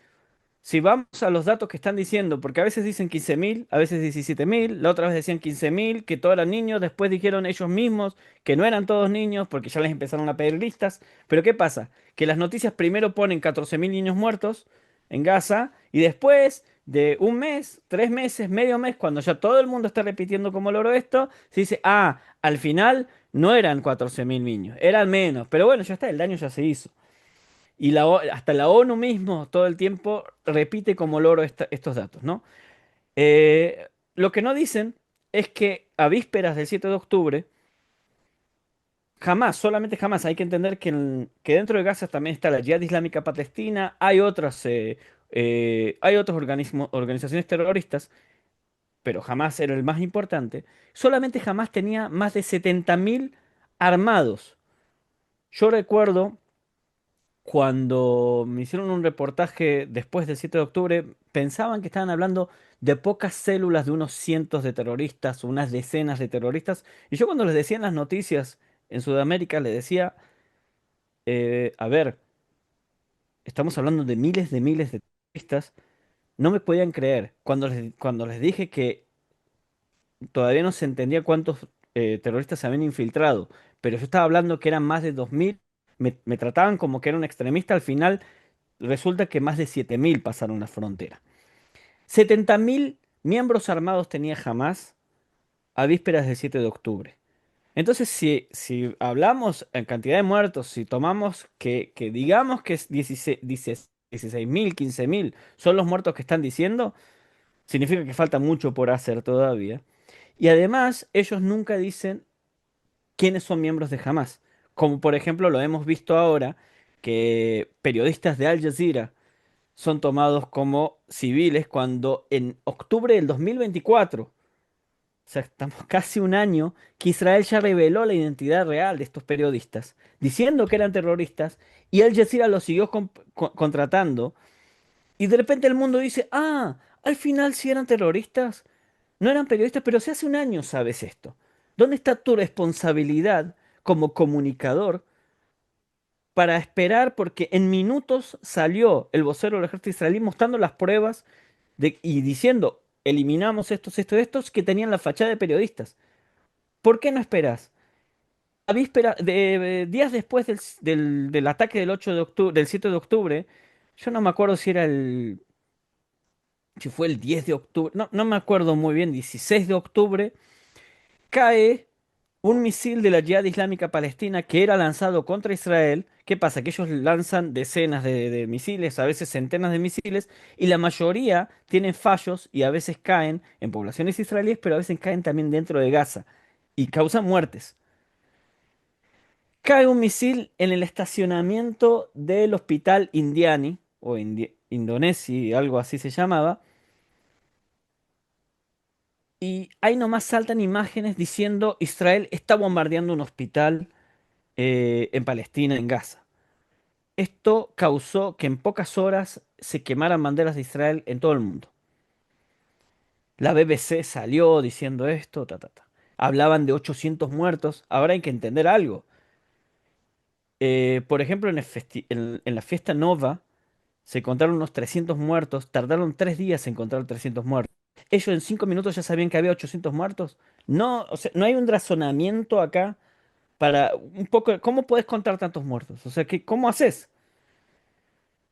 si vamos a los datos que están diciendo, porque a veces dicen 15.000, a veces 17.000, la otra vez decían 15.000, que todos eran niños, después dijeron ellos mismos que no eran todos niños, porque ya les empezaron a pedir listas. Pero ¿qué pasa? Que las noticias primero ponen 14.000 niños muertos en Gaza, y después de un mes, 3 meses, medio mes, cuando ya todo el mundo está repitiendo cómo logró esto, se dice, ah, al final no eran 14.000 niños, eran menos. Pero bueno, ya está, el daño ya se hizo. Y hasta la ONU mismo todo el tiempo repite como loro estos datos, ¿no? Lo que no dicen es que a vísperas del 7 de octubre, jamás, solamente jamás, hay que entender que dentro de Gaza también está la Yihad Islámica Palestina, hay otros organizaciones terroristas, pero jamás era el más importante. Solamente jamás tenía más de 70.000 armados. Yo recuerdo cuando me hicieron un reportaje después del 7 de octubre, pensaban que estaban hablando de pocas células de unos cientos de terroristas, unas decenas de terroristas. Y yo cuando les decía en las noticias en Sudamérica, les decía, a ver, estamos hablando de miles de terroristas, no me podían creer. Cuando les dije que todavía no se entendía cuántos terroristas se habían infiltrado, pero yo estaba hablando que eran más de 2.000, me trataban como que era un extremista. Al final resulta que más de 7.000 pasaron la frontera. 70.000 miembros armados tenía Hamas a vísperas del 7 de octubre. Entonces, si hablamos en cantidad de muertos, si tomamos que digamos que es 16.000, 15.000 son los muertos que están diciendo, significa que falta mucho por hacer todavía. Y además, ellos nunca dicen quiénes son miembros de Hamas. Como por ejemplo lo hemos visto ahora, que periodistas de Al Jazeera son tomados como civiles cuando en octubre del 2024, o sea, estamos casi un año, que Israel ya reveló la identidad real de estos periodistas, diciendo que eran terroristas, y Al Jazeera los siguió contratando, y de repente el mundo dice, ah, al final sí eran terroristas, no eran periodistas, pero si hace un año sabes esto. ¿Dónde está tu responsabilidad como comunicador para esperar? Porque en minutos salió el vocero del ejército israelí mostrando las pruebas y diciendo, eliminamos estos que tenían la fachada de periodistas. ¿Por qué no esperas? A víspera, días después del ataque del 8 de octubre, del 7 de octubre, yo no me acuerdo si fue el 10 de octubre, no me acuerdo muy bien, 16 de octubre, cae un misil de la Yihad Islámica Palestina que era lanzado contra Israel. ¿Qué pasa? Que ellos lanzan decenas de misiles, a veces centenas de misiles, y la mayoría tienen fallos y a veces caen en poblaciones israelíes, pero a veces caen también dentro de Gaza y causan muertes. Cae un misil en el estacionamiento del hospital Indiani, o Indonesi, algo así se llamaba, y ahí nomás saltan imágenes diciendo Israel está bombardeando un hospital en Palestina, en Gaza. Esto causó que en pocas horas se quemaran banderas de Israel en todo el mundo. La BBC salió diciendo esto, ta, ta, ta. Hablaban de 800 muertos. Ahora hay que entender algo. Por ejemplo, en la fiesta Nova se encontraron unos 300 muertos. Tardaron 3 días en encontrar 300 muertos. Ellos en 5 minutos ya sabían que había 800 muertos. No, o sea, no hay un razonamiento acá para un poco. ¿Cómo puedes contar tantos muertos? O sea, ¿cómo haces?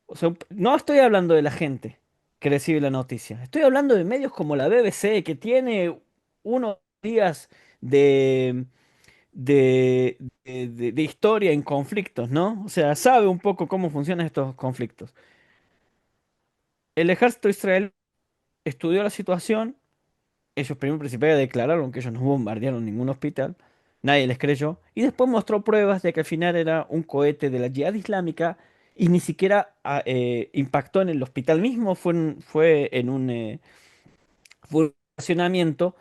O sea, no estoy hablando de la gente que recibe la noticia. Estoy hablando de medios como la BBC, que tiene unos días de, de historia en conflictos, ¿no? O sea, sabe un poco cómo funcionan estos conflictos. El ejército israelí estudió la situación. Ellos primero y principal declararon que ellos no bombardearon ningún hospital. Nadie les creyó. Y después mostró pruebas de que al final era un cohete de la Yihad Islámica y ni siquiera impactó en el hospital mismo. Fue un estacionamiento.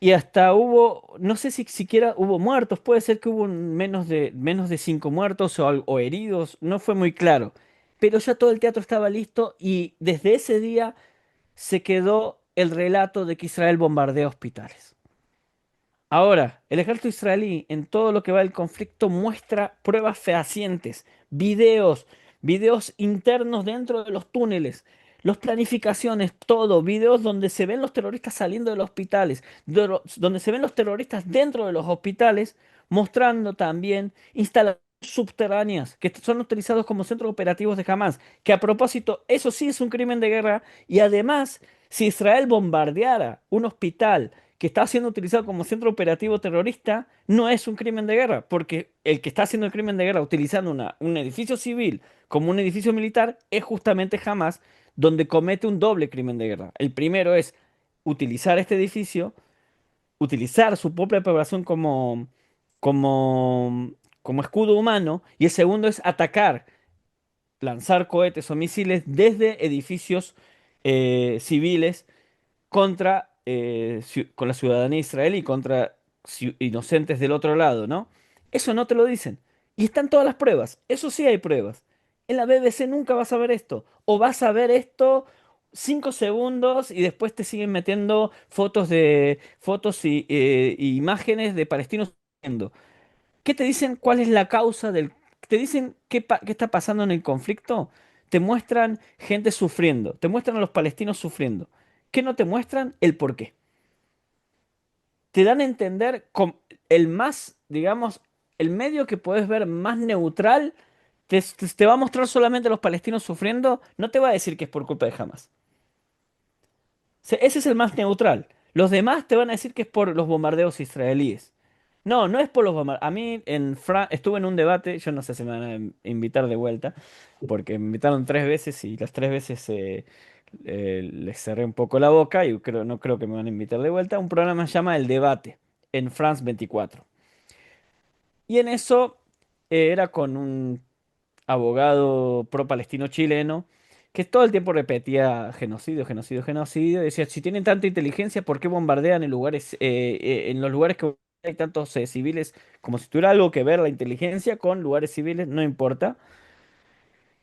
Y hasta hubo, no sé si siquiera hubo muertos. Puede ser que hubo menos de 5 muertos o heridos. No fue muy claro. Pero ya todo el teatro estaba listo y desde ese día se quedó el relato de que Israel bombardea hospitales. Ahora, el ejército israelí en todo lo que va del conflicto muestra pruebas fehacientes, videos internos dentro de los túneles, las planificaciones, todo, videos donde se ven los terroristas saliendo de los hospitales, donde se ven los terroristas dentro de los hospitales, mostrando también instalaciones subterráneas que son utilizados como centros operativos de Hamas, que a propósito, eso sí es un crimen de guerra y además, si Israel bombardeara un hospital, que está siendo utilizado como centro operativo terrorista, no es un crimen de guerra, porque el que está haciendo el crimen de guerra utilizando un edificio civil como un edificio militar es justamente Hamas, donde comete un doble crimen de guerra. El primero es utilizar este edificio, utilizar su propia población como, como escudo humano, y el segundo es atacar, lanzar cohetes o misiles desde edificios civiles contra con la ciudadanía israelí, contra inocentes del otro lado, ¿no? Eso no te lo dicen. Y están todas las pruebas. Eso sí hay pruebas. En la BBC nunca vas a ver esto. O vas a ver esto 5 segundos y después te siguen metiendo fotos y imágenes de palestinos sufriendo. ¿Qué te dicen cuál es la causa del... ¿Te dicen qué está pasando en el conflicto? Te muestran gente sufriendo, te muestran a los palestinos sufriendo. ¿Qué no te muestran? El por qué. Te dan a entender con el más, digamos, el medio que puedes ver más neutral, te va a mostrar solamente a los palestinos sufriendo, no te va a decir que es por culpa de Hamas. Ese es el más neutral. Los demás te van a decir que es por los bombardeos israelíes. No, no es por los bombardeos. A mí estuve en un debate, yo no sé si me van a invitar de vuelta, porque me invitaron 3 veces y las 3 veces les cerré un poco la boca y no creo que me van a invitar de vuelta. Un programa se llama El Debate en France 24. Y en eso era con un abogado pro-palestino chileno, que todo el tiempo repetía genocidio, genocidio, genocidio. Y decía, si tienen tanta inteligencia, ¿por qué bombardean en los lugares que hay tantos civiles? Como si tuviera algo que ver la inteligencia con lugares civiles, no importa.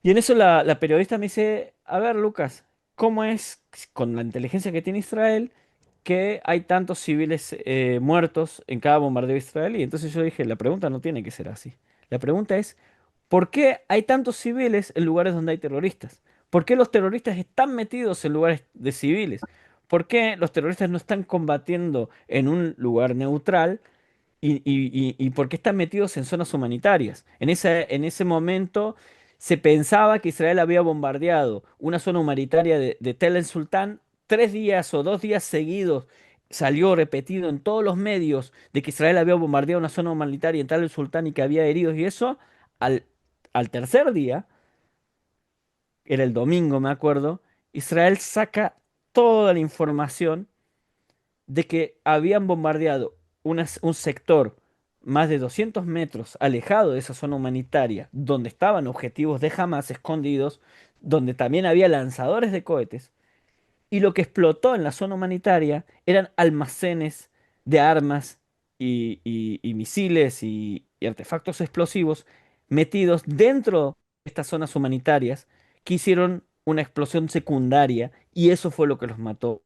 Y en eso la periodista me dice, a ver, Lucas, ¿cómo es con la inteligencia que tiene Israel que hay tantos civiles muertos en cada bombardeo israelí? Entonces yo dije, la pregunta no tiene que ser así. La pregunta es, ¿por qué hay tantos civiles en lugares donde hay terroristas? ¿Por qué los terroristas están metidos en lugares de civiles? ¿Por qué los terroristas no están combatiendo en un lugar neutral? ¿Y por qué están metidos en zonas humanitarias? En ese momento se pensaba que Israel había bombardeado una zona humanitaria de Tel el Sultán 3 días o 2 días seguidos salió repetido en todos los medios de que Israel había bombardeado una zona humanitaria en Tal el Sultán y que había heridos y eso, al, al tercer día, era el domingo, me acuerdo, Israel saca toda la información de que habían bombardeado un sector más de 200 metros alejado de esa zona humanitaria, donde estaban objetivos de Hamas escondidos, donde también había lanzadores de cohetes, y lo que explotó en la zona humanitaria eran almacenes de armas y misiles y artefactos explosivos metidos dentro de estas zonas humanitarias que hicieron una explosión secundaria y eso fue lo que los mató.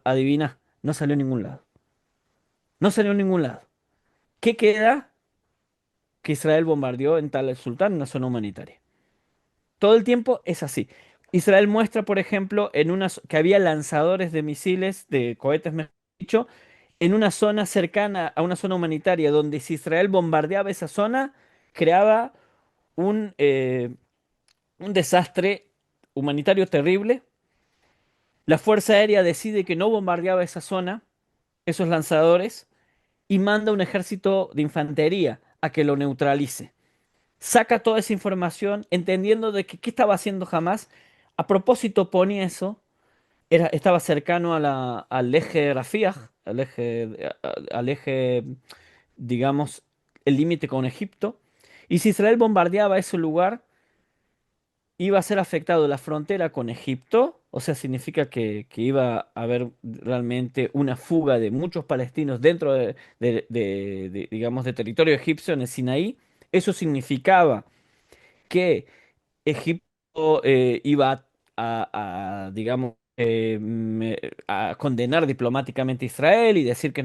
Adivina, no salió a ningún lado. No salió a ningún lado. ¿Qué queda? Que Israel bombardeó en Tal el Sultán, una zona humanitaria. Todo el tiempo es así. Israel muestra, por ejemplo, que había lanzadores de misiles, de cohetes, mejor dicho, en una zona cercana a una zona humanitaria, donde si Israel bombardeaba esa zona, creaba un, eh, un desastre humanitario terrible. La Fuerza Aérea decide que no bombardeaba esa zona, esos lanzadores, y manda un ejército de infantería a que lo neutralice. Saca toda esa información entendiendo de que qué estaba haciendo Hamas. A propósito ponía eso, estaba cercano al eje Rafah, al eje, digamos, el límite con Egipto. Y si Israel bombardeaba ese lugar, iba a ser afectado la frontera con Egipto, o sea, significa que iba a haber realmente una fuga de muchos palestinos dentro digamos, de territorio egipcio en el Sinaí. Eso significaba que Egipto iba digamos, a condenar diplomáticamente a Israel y decir que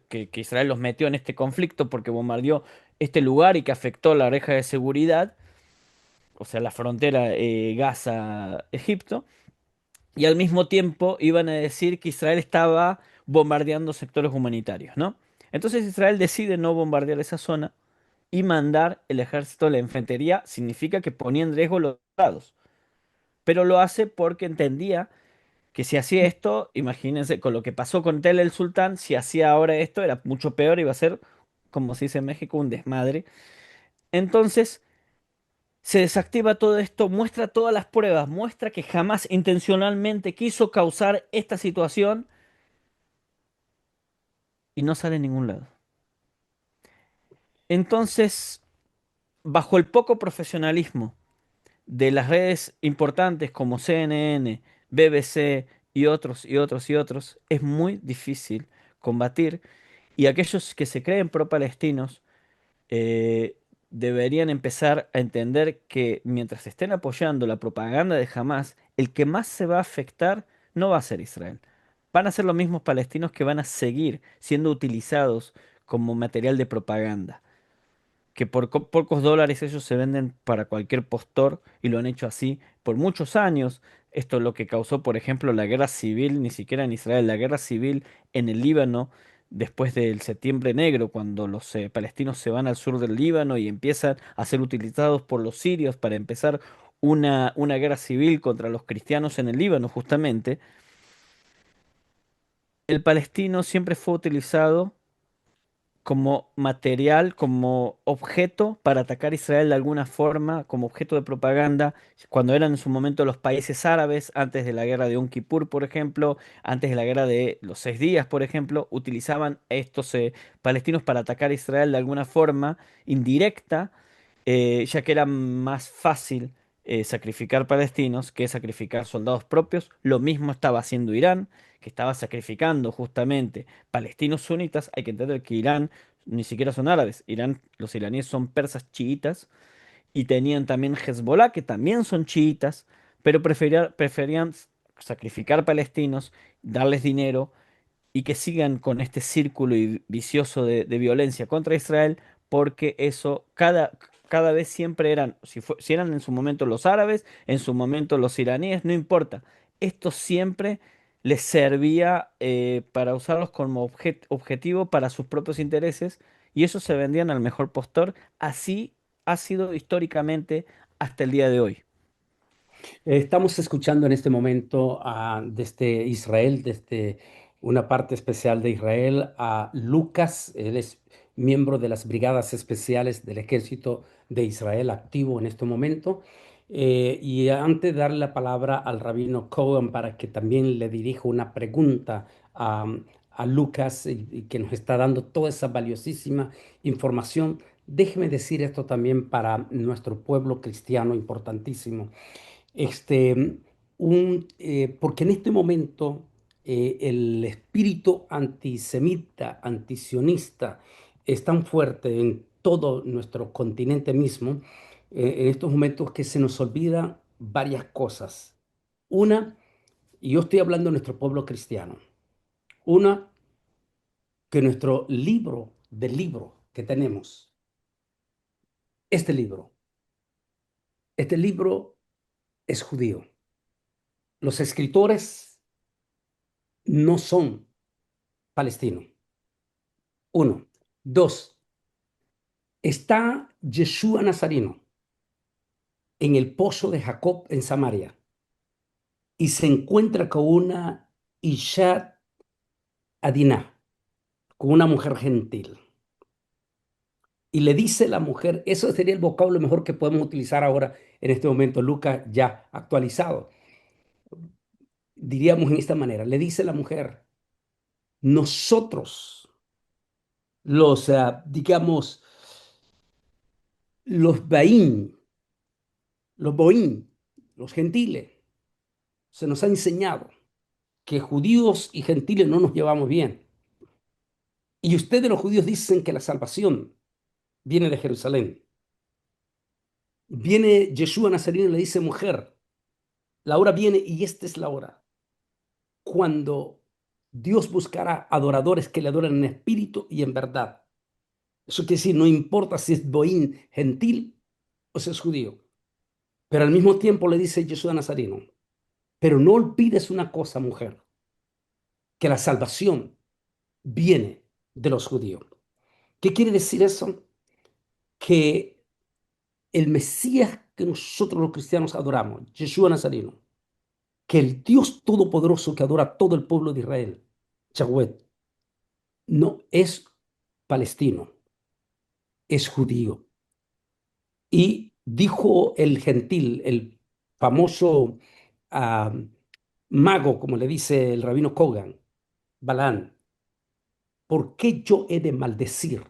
que Israel los metió en este conflicto porque bombardeó este lugar y que afectó la reja de seguridad, o sea, la frontera Gaza-Egipto, y al mismo tiempo iban a decir que Israel estaba bombardeando sectores humanitarios, ¿no? Entonces Israel decide no bombardear esa zona y mandar el ejército de la infantería, significa que ponía en riesgo los estados, pero lo hace porque entendía que si hacía esto, imagínense, con lo que pasó con Tel el Sultán, si hacía ahora esto era mucho peor, iba a ser, como se dice en México, un desmadre. Entonces se desactiva todo esto, muestra todas las pruebas, muestra que jamás intencionalmente quiso causar esta situación y no sale en ningún lado. Entonces, bajo el poco profesionalismo de las redes importantes como CNN, BBC y otros y otros y otros, es muy difícil combatir y aquellos que se creen pro-palestinos deberían empezar a entender que mientras estén apoyando la propaganda de Hamas, el que más se va a afectar no va a ser Israel. Van a ser los mismos palestinos que van a seguir siendo utilizados como material de propaganda que por pocos dólares ellos se venden para cualquier postor y lo han hecho así por muchos años. Esto es lo que causó, por ejemplo, la guerra civil, ni siquiera en Israel, la guerra civil en el Líbano después del Septiembre Negro, cuando los palestinos se van al sur del Líbano y empiezan a ser utilizados por los sirios para empezar una guerra civil contra los cristianos en el Líbano, justamente. El palestino siempre fue utilizado como material, como objeto para atacar a Israel de alguna forma, como objeto de propaganda, cuando eran en su momento los países árabes, antes de la guerra de Yom Kippur, por ejemplo, antes de la guerra de los 6 días, por ejemplo, utilizaban estos palestinos para atacar a Israel de alguna forma indirecta, ya que era más fácil sacrificar palestinos que sacrificar soldados propios. Lo mismo estaba haciendo Irán, que estaba sacrificando justamente palestinos sunitas. Hay que entender que Irán ni siquiera son árabes. Irán, los iraníes son persas chiitas y tenían también Hezbollah, que también son chiitas, pero preferían sacrificar palestinos, darles dinero y que sigan con este círculo vicioso de violencia contra Israel, porque eso cada vez siempre eran, si eran en su momento los árabes, en su momento los iraníes, no importa. Esto siempre les servía para usarlos como objetivo para sus propios intereses y eso se vendían al mejor postor. Así ha sido históricamente hasta el día de hoy. Estamos escuchando en este momento desde Israel, desde una parte especial de Israel, a Lucas. Él es miembro de las brigadas especiales del ejército de Israel activo en este momento. Y antes de darle la palabra al rabino Cohen para que también le dirija una pregunta a, a Lucas y que nos está dando toda esa valiosísima información, déjeme decir esto también para nuestro pueblo cristiano importantísimo. Este, Porque en este momento el espíritu antisemita, antisionista, es tan fuerte en todo nuestro continente mismo, en estos momentos que se nos olvida varias cosas. Una, y yo estoy hablando de nuestro pueblo cristiano, una, que nuestro libro del libro que tenemos, este libro, este libro es judío. Los escritores no son palestinos. Uno. Dos, está Yeshua Nazareno en el pozo de Jacob en Samaria y se encuentra con una Isha Adinah, con una mujer gentil. Y le dice la mujer, eso sería el vocablo mejor que podemos utilizar ahora en este momento, Lucas ya actualizado. Diríamos en esta manera, le dice la mujer, nosotros, digamos, los Baín, los Boín, los gentiles, se nos ha enseñado que judíos y gentiles no nos llevamos bien. Y ustedes los judíos dicen que la salvación viene de Jerusalén. Viene Yeshua Nazareno y le dice, mujer, la hora viene y esta es la hora, cuando Dios buscará adoradores que le adoren en espíritu y en verdad. Eso quiere decir, no importa si es boín, gentil o si es judío. Pero al mismo tiempo le dice Yeshua Nazareno, pero no olvides una cosa, mujer, que la salvación viene de los judíos. ¿Qué quiere decir eso? Que el Mesías que nosotros los cristianos adoramos, Yeshua Nazareno, que el Dios Todopoderoso que adora a todo el pueblo de Israel, Yahweh, no es palestino, es judío. Y dijo el gentil, el famoso ah, mago, como le dice el rabino Kogan, Balán, ¿por qué yo he de maldecir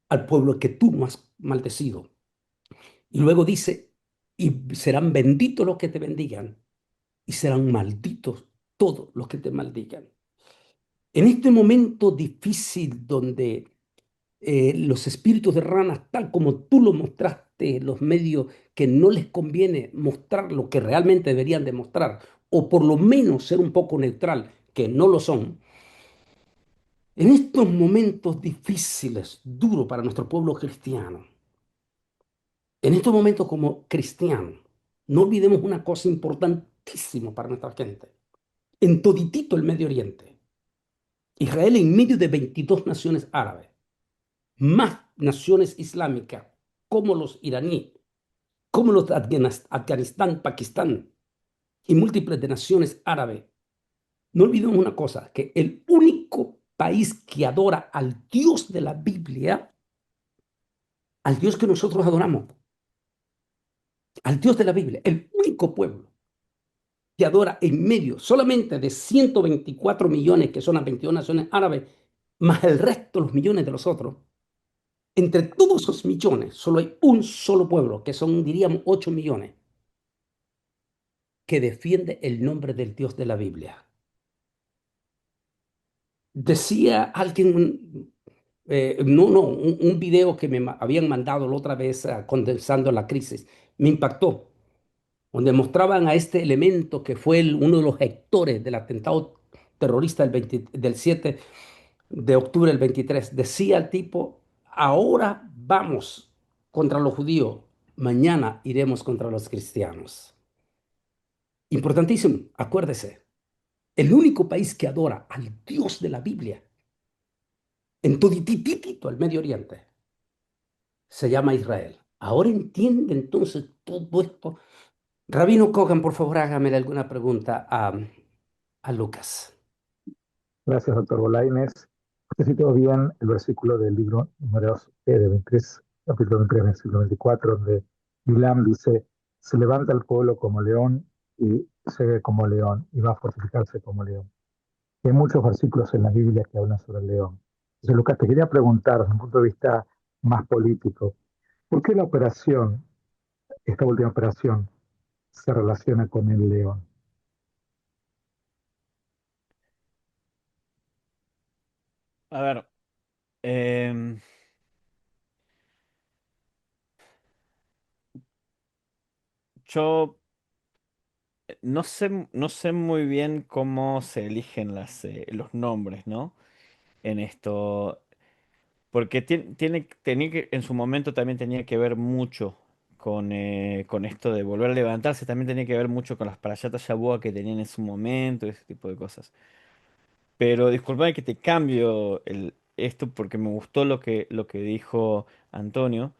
al pueblo que tú no has maldecido? Y luego dice, y serán benditos los que te bendigan y serán malditos todos los que te maldigan. En este momento difícil donde los espíritus de ranas, tal como tú lo mostraste, los medios que no les conviene mostrar lo que realmente deberían demostrar, o por lo menos ser un poco neutral, que no lo son, en estos momentos difíciles, duros para nuestro pueblo cristiano, en estos momentos como cristianos, no olvidemos una cosa importantísima para nuestra gente. En toditito el Medio Oriente, Israel en medio de 22 naciones árabes, más naciones islámicas como los iraníes, como los de Afganistán, Pakistán y múltiples de naciones árabes. No olvidemos una cosa, que el único país que adora al Dios de la Biblia, al Dios que nosotros adoramos, al Dios de la Biblia, el único pueblo que adora en medio solamente de 124 millones, que son las 22 naciones árabes, más el resto, los millones de los otros, entre todos esos millones, solo hay un solo pueblo, que son, diríamos, 8 millones, que defiende el nombre del Dios de la Biblia. Decía alguien, un video que me habían mandado la otra vez condensando la crisis, me impactó, donde mostraban a este elemento que fue uno de los gestores del atentado terrorista del 7 de octubre del 23. Decía el tipo, ahora vamos contra los judíos, mañana iremos contra los cristianos. Importantísimo, acuérdese, el único país que adora al Dios de la Biblia en todititito el Medio Oriente se llama Israel. Ahora entiende entonces todo esto. Rabino Kogan, por favor, hágame alguna pregunta a Lucas. Gracias, doctor Bolaines. Usted citó bien el versículo del libro número de 23, capítulo 23, versículo 24, donde Bilam dice, se levanta el pueblo como león y se ve como león y va a fortificarse como león. Y hay muchos versículos en la Biblia que hablan sobre el león. Entonces, Lucas, te quería preguntar, desde un punto de vista más político, ¿por qué la operación, esta última operación, se relaciona con el león? A ver, em, yo no sé muy bien cómo se eligen los nombres, ¿no? En esto, porque tenía que, en su momento también tenía que ver mucho con esto de volver a levantarse, también tenía que ver mucho con las parashatas Shabua que tenían en su momento, ese tipo de cosas. Pero disculpame que te cambio esto porque me gustó lo que dijo Antonio.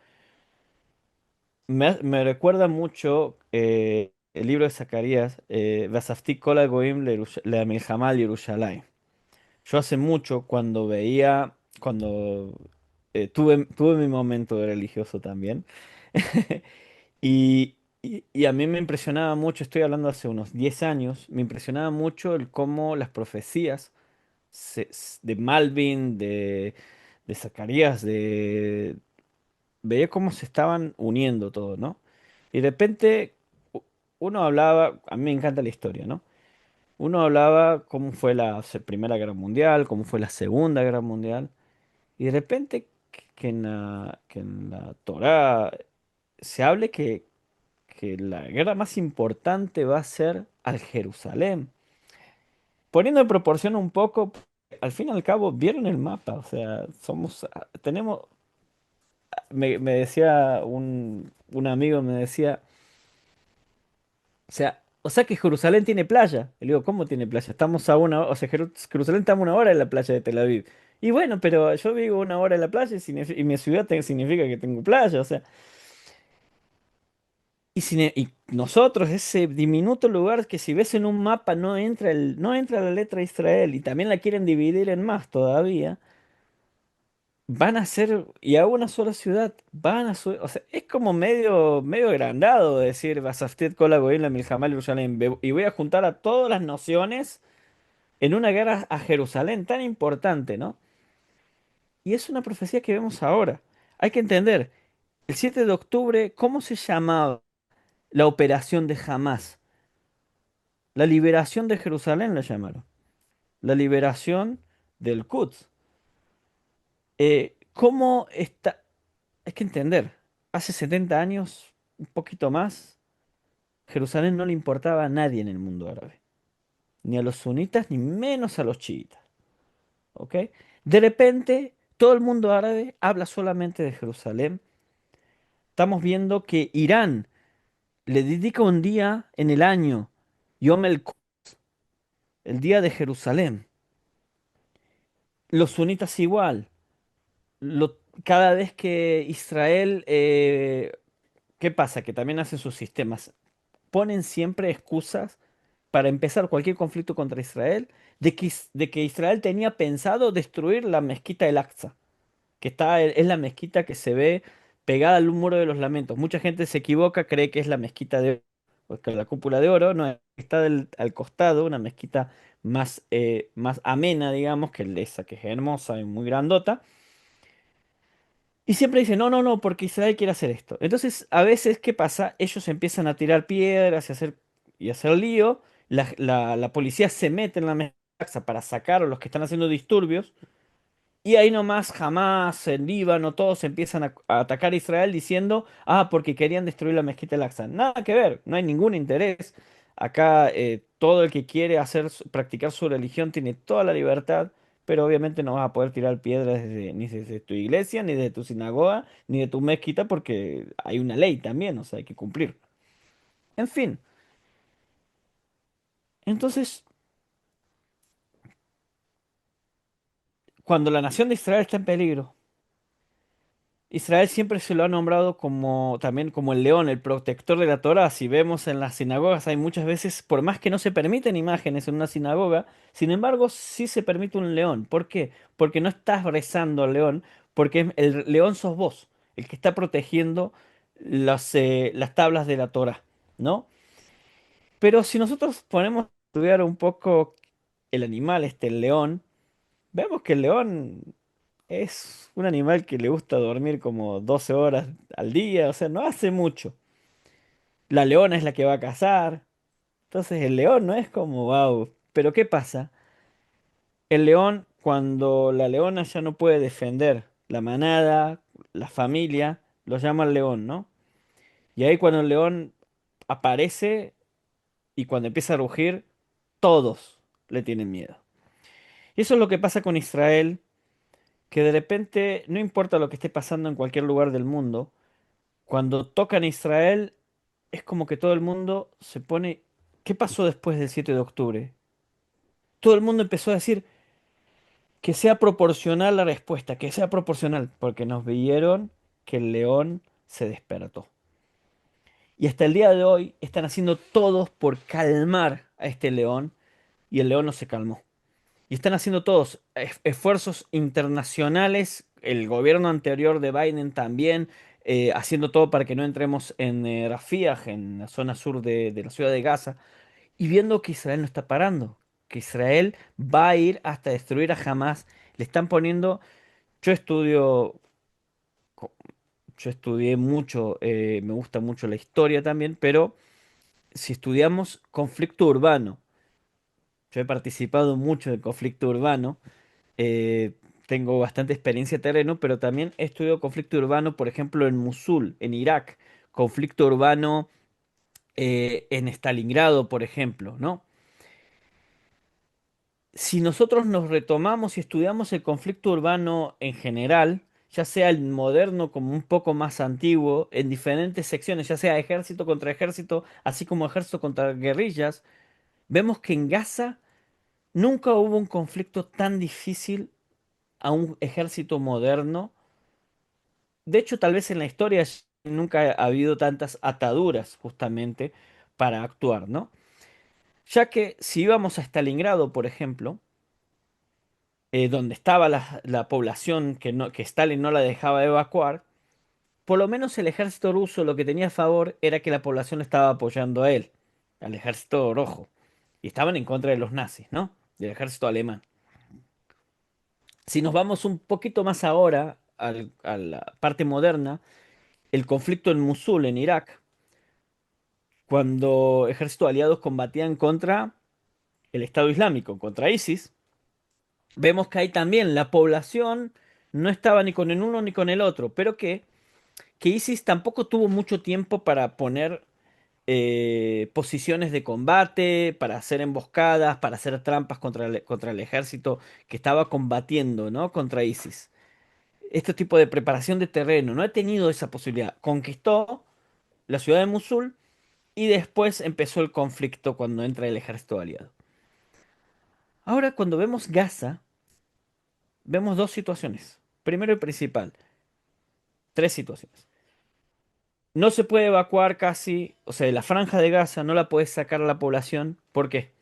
Me recuerda mucho el libro de Zacarías, Vasafti kol hagoyim le'milchama al Yerushalayim. Yo hace mucho cuando tuve mi momento de religioso también, y a mí me impresionaba mucho, estoy hablando hace unos 10 años, me impresionaba mucho el cómo las profecías de Malvin, de Zacarías, veía cómo se estaban uniendo todo, ¿no? Y de repente uno hablaba, a mí me encanta la historia, ¿no? Uno hablaba cómo fue la Primera Guerra Mundial, cómo fue la Segunda Guerra Mundial, y de repente que en la Torá se hable que la guerra más importante va a ser al Jerusalén. Poniendo en proporción un poco, al fin y al cabo, vieron el mapa, o sea, me decía un amigo, me decía, o sea que Jerusalén tiene playa. Y le digo, ¿cómo tiene playa? Estamos a una hora, o sea, Jerusalén está a una hora de la playa de Tel Aviv. Y bueno, pero yo vivo una hora en la playa y mi ciudad significa que tengo playa, o sea. Y nosotros, ese diminuto lugar que si ves en un mapa no entra la letra Israel y también la quieren dividir en más todavía, van a ser, y a una sola ciudad, o sea, es como medio agrandado decir, Basaftet Kol Hagoyim la Milhamá Jerusalén, y voy a juntar a todas las naciones en una guerra a Jerusalén tan importante, ¿no? Y es una profecía que vemos ahora. Hay que entender, el 7 de octubre, ¿cómo se llamaba la operación de Hamas? La liberación de Jerusalén la llamaron. La liberación del Quds. ¿Cómo está? Hay que entender. Hace 70 años, un poquito más, Jerusalén no le importaba a nadie en el mundo árabe. Ni a los sunitas, ni menos a los chiitas. ¿Ok? De repente, todo el mundo árabe habla solamente de Jerusalén. Estamos viendo que Irán le dedica un día en el año, Yom el el día de Jerusalén. Los sunitas igual. Cada vez que Israel, ¿qué pasa? Que también hacen sus sistemas. Ponen siempre excusas para empezar cualquier conflicto contra Israel de que Israel tenía pensado destruir la mezquita del Aqsa, que es la mezquita que se ve pegada al muro de los lamentos. Mucha gente se equivoca, cree que es la mezquita de oro, porque la cúpula de oro no está al costado, una mezquita más amena, digamos, que esa, que es hermosa y muy grandota. Y siempre dicen, no, no, no, porque Israel quiere hacer esto. Entonces, a veces, ¿qué pasa? Ellos empiezan a tirar piedras y hacer lío. La policía se mete en la mesa para sacar a los que están haciendo disturbios. Y ahí nomás, jamás, en Líbano, todos empiezan a atacar a Israel diciendo, porque querían destruir la mezquita Al-Aqsa. Nada que ver, no hay ningún interés. Acá todo el que quiere practicar su religión tiene toda la libertad, pero obviamente no vas a poder tirar piedras ni desde tu iglesia, ni desde tu sinagoga, ni de tu mezquita, porque hay una ley también, o sea, hay que cumplir. En fin, entonces, cuando la nación de Israel está en peligro, Israel siempre se lo ha nombrado como también como el león, el protector de la Torá. Si vemos en las sinagogas hay muchas veces, por más que no se permiten imágenes en una sinagoga, sin embargo sí se permite un león. ¿Por qué? Porque no estás rezando al león, porque el león sos vos, el que está protegiendo las tablas de la Torá, ¿no? Pero si nosotros ponemos a estudiar un poco el animal, el león, vemos que el león es un animal que le gusta dormir como 12 horas al día, o sea, no hace mucho. La leona es la que va a cazar. Entonces el león no es como, wow. Pero ¿qué pasa? El león, cuando la leona ya no puede defender la manada, la familia, lo llama el león, ¿no? Y ahí cuando el león aparece y cuando empieza a rugir, todos le tienen miedo. Y eso es lo que pasa con Israel, que de repente, no importa lo que esté pasando en cualquier lugar del mundo, cuando tocan Israel, es como que todo el mundo se pone... ¿Qué pasó después del 7 de octubre? Todo el mundo empezó a decir que sea proporcional la respuesta, que sea proporcional, porque nos vieron que el león se despertó. Y hasta el día de hoy están haciendo todos por calmar a este león y el león no se calmó. Y están haciendo todos esfuerzos internacionales, el gobierno anterior de Biden también, haciendo todo para que no entremos en Rafah, en la zona sur de la ciudad de Gaza, y viendo que Israel no está parando, que Israel va a ir hasta destruir a Hamas. Le están poniendo, yo estudio, co- yo estudié mucho, me gusta mucho la historia también, pero si estudiamos conflicto urbano, yo he participado mucho del conflicto urbano. eh, Tengo bastante experiencia de terreno, pero también he estudiado conflicto urbano, por ejemplo, en Mosul, en Irak, conflicto urbano en Stalingrado, por ejemplo, ¿no? Si nosotros nos retomamos y estudiamos el conflicto urbano en general, ya sea el moderno como un poco más antiguo, en diferentes secciones, ya sea ejército contra ejército, así como ejército contra guerrillas, vemos que en Gaza nunca hubo un conflicto tan difícil a un ejército moderno. De hecho, tal vez en la historia nunca ha habido tantas ataduras justamente para actuar, ¿no? Ya que si íbamos a Stalingrado, por ejemplo, donde estaba la población que Stalin no la dejaba evacuar, por lo menos el ejército ruso lo que tenía a favor era que la población lo estaba apoyando a él, al ejército rojo, y estaban en contra de los nazis, ¿no? Del ejército alemán. Si nos vamos un poquito más ahora a la parte moderna, el conflicto en Mosul, en Irak, cuando ejércitos aliados combatían contra el Estado Islámico, contra ISIS, vemos que ahí también la población no estaba ni con el uno ni con el otro, pero que ISIS tampoco tuvo mucho tiempo para poner posiciones de combate, para hacer emboscadas, para hacer trampas contra el ejército que estaba combatiendo, ¿no? Contra ISIS. Este tipo de preparación de terreno no ha tenido esa posibilidad. Conquistó la ciudad de Mosul y después empezó el conflicto cuando entra el ejército aliado. Ahora, cuando vemos Gaza, vemos dos situaciones. Primero y principal, tres situaciones. No se puede evacuar casi, o sea, de la franja de Gaza no la puede sacar a la población. ¿Por qué?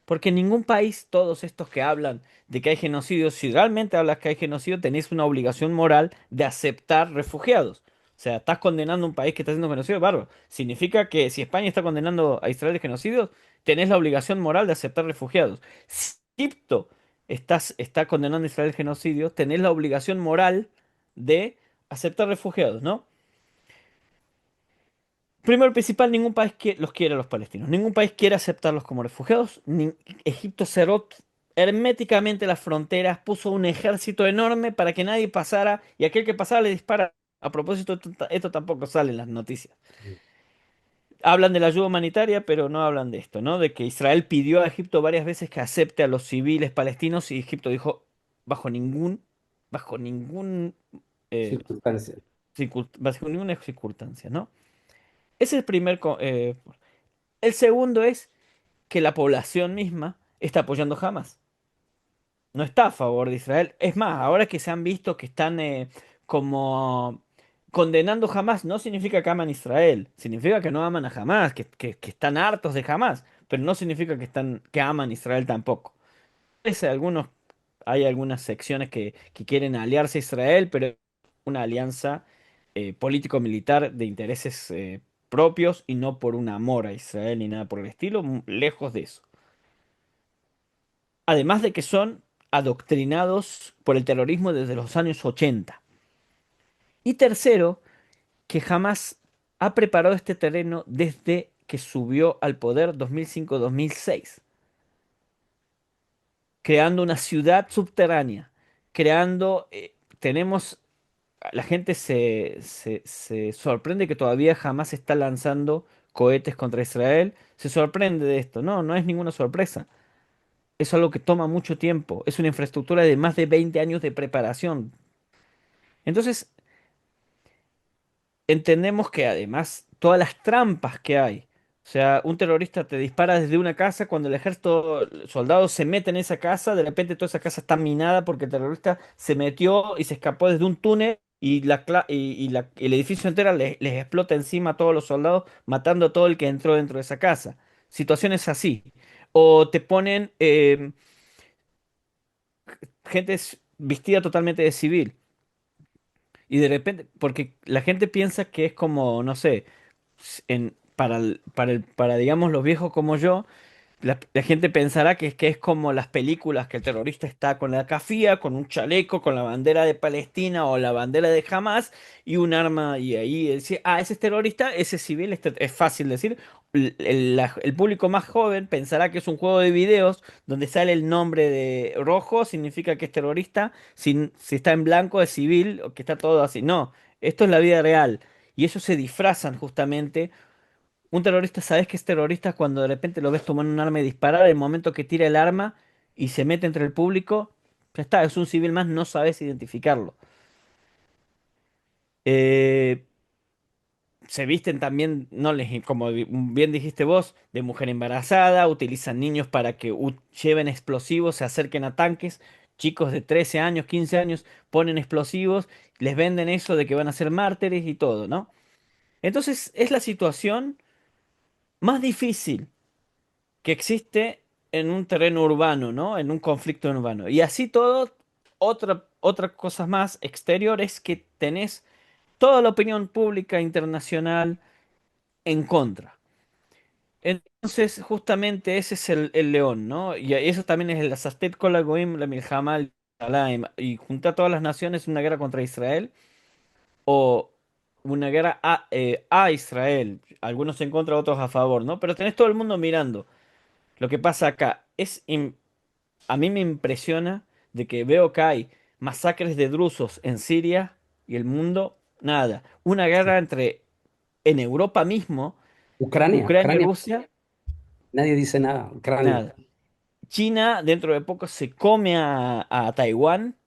Porque en ningún país, todos estos que hablan de que hay genocidio, si realmente hablas que hay genocidio, tenés una obligación moral de aceptar refugiados. O sea, estás condenando a un país que está haciendo genocidio, bárbaro. Significa que si España está condenando a Israel de genocidio, tenés la obligación moral de aceptar refugiados. Si Egipto está condenando a Israel de genocidio, tenés la obligación moral de aceptar refugiados, ¿no? Primero y principal, ningún país los quiere a los palestinos. Ningún país quiere aceptarlos como refugiados. Egipto cerró herméticamente las fronteras, puso un ejército enorme para que nadie pasara y aquel que pasara le dispara. A propósito, esto tampoco sale en las noticias. Hablan de la ayuda humanitaria, pero no hablan de esto, ¿no? De que Israel pidió a Egipto varias veces que acepte a los civiles palestinos y Egipto dijo, bajo ningún, bajo ningún, eh, circunstancia. bajo ninguna circunstancia, ¿no? Ese es el primer. El segundo es que la población misma está apoyando Hamas. No está a favor de Israel. Es más, ahora que se han visto que están como condenando Hamás no significa que aman a Israel, significa que no aman a Hamás, que están hartos de Hamás, pero no significa que aman a Israel tampoco. Algunos, hay algunas secciones que quieren aliarse a Israel, pero es una alianza político-militar de intereses propios y no por un amor a Israel ni nada por el estilo, lejos de eso. Además de que son adoctrinados por el terrorismo desde los años 80. Y tercero, que jamás ha preparado este terreno desde que subió al poder 2005-2006, creando una ciudad subterránea, creando, tenemos, la gente se sorprende que todavía jamás está lanzando cohetes contra Israel, se sorprende de esto, no, no es ninguna sorpresa, es algo que toma mucho tiempo, es una infraestructura de más de 20 años de preparación. Entonces, entendemos que además todas las trampas que hay, o sea, un terrorista te dispara desde una casa, cuando el ejército, soldados se meten en esa casa, de repente toda esa casa está minada porque el terrorista se metió y se escapó desde un túnel y, el edificio entero les explota encima a todos los soldados, matando a todo el que entró dentro de esa casa. Situaciones así. O te ponen gente vestida totalmente de civil. Y de repente, porque la gente piensa que es como, no sé, para digamos los viejos como yo, la gente pensará que es como las películas que el terrorista está con la cafía, con un chaleco, con la bandera de Palestina o la bandera de Hamas y un arma y ahí decir, ah, ese es terrorista, ese es civil, es fácil decir. El público más joven pensará que es un juego de videos donde sale el nombre de rojo, significa que es terrorista, si está en blanco es civil o que está todo así. No, esto es la vida real y ellos se disfrazan justamente. Un terrorista, ¿sabes que es terrorista cuando de repente lo ves tomar un arma y disparar? El momento que tira el arma y se mete entre el público, ya está, es un civil más, no sabes identificarlo. Eh, Se visten también, no les, como bien dijiste vos, de mujer embarazada, utilizan niños para que lleven explosivos, se acerquen a tanques. Chicos de 13 años, 15 años ponen explosivos, les venden eso de que van a ser mártires y todo, ¿no? Entonces es la situación más difícil que existe en un terreno urbano, ¿no? En un conflicto urbano. Y así todo, otra cosa más exterior es que tenés toda la opinión pública internacional en contra. Entonces, justamente ese es el león, ¿no? Y eso también es el Sastet Kol Hagoim Lemilhama al Yeralayim. Y juntar a todas las naciones en una guerra contra Israel o una guerra a Israel. Algunos en contra, otros a favor, ¿no? Pero tenés todo el mundo mirando. Lo que pasa acá a mí me impresiona de que veo que hay masacres de drusos en Siria y el mundo, nada. Una guerra en Europa mismo, Ucrania, Ucrania y Ucrania, Rusia, nadie dice nada, Ucrania. nada. China dentro de poco se come a Taiwán,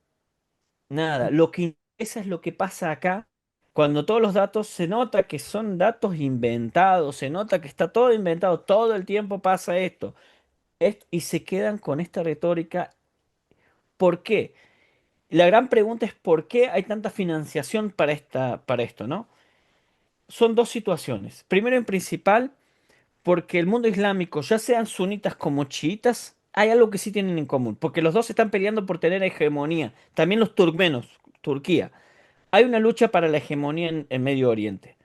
nada. Lo que interesa es lo que pasa acá. Cuando todos los datos se nota que son datos inventados, se nota que está todo inventado, todo el tiempo pasa esto. Y se quedan con esta retórica. ¿Por qué? La gran pregunta es por qué hay tanta financiación para esto, ¿no? Son dos situaciones. Primero en principal, porque el mundo islámico, ya sean sunitas como chiitas, hay algo que sí tienen en común, porque los dos están peleando por tener hegemonía. También los turcmenos, Turquía. Hay una lucha para la hegemonía en Medio Oriente.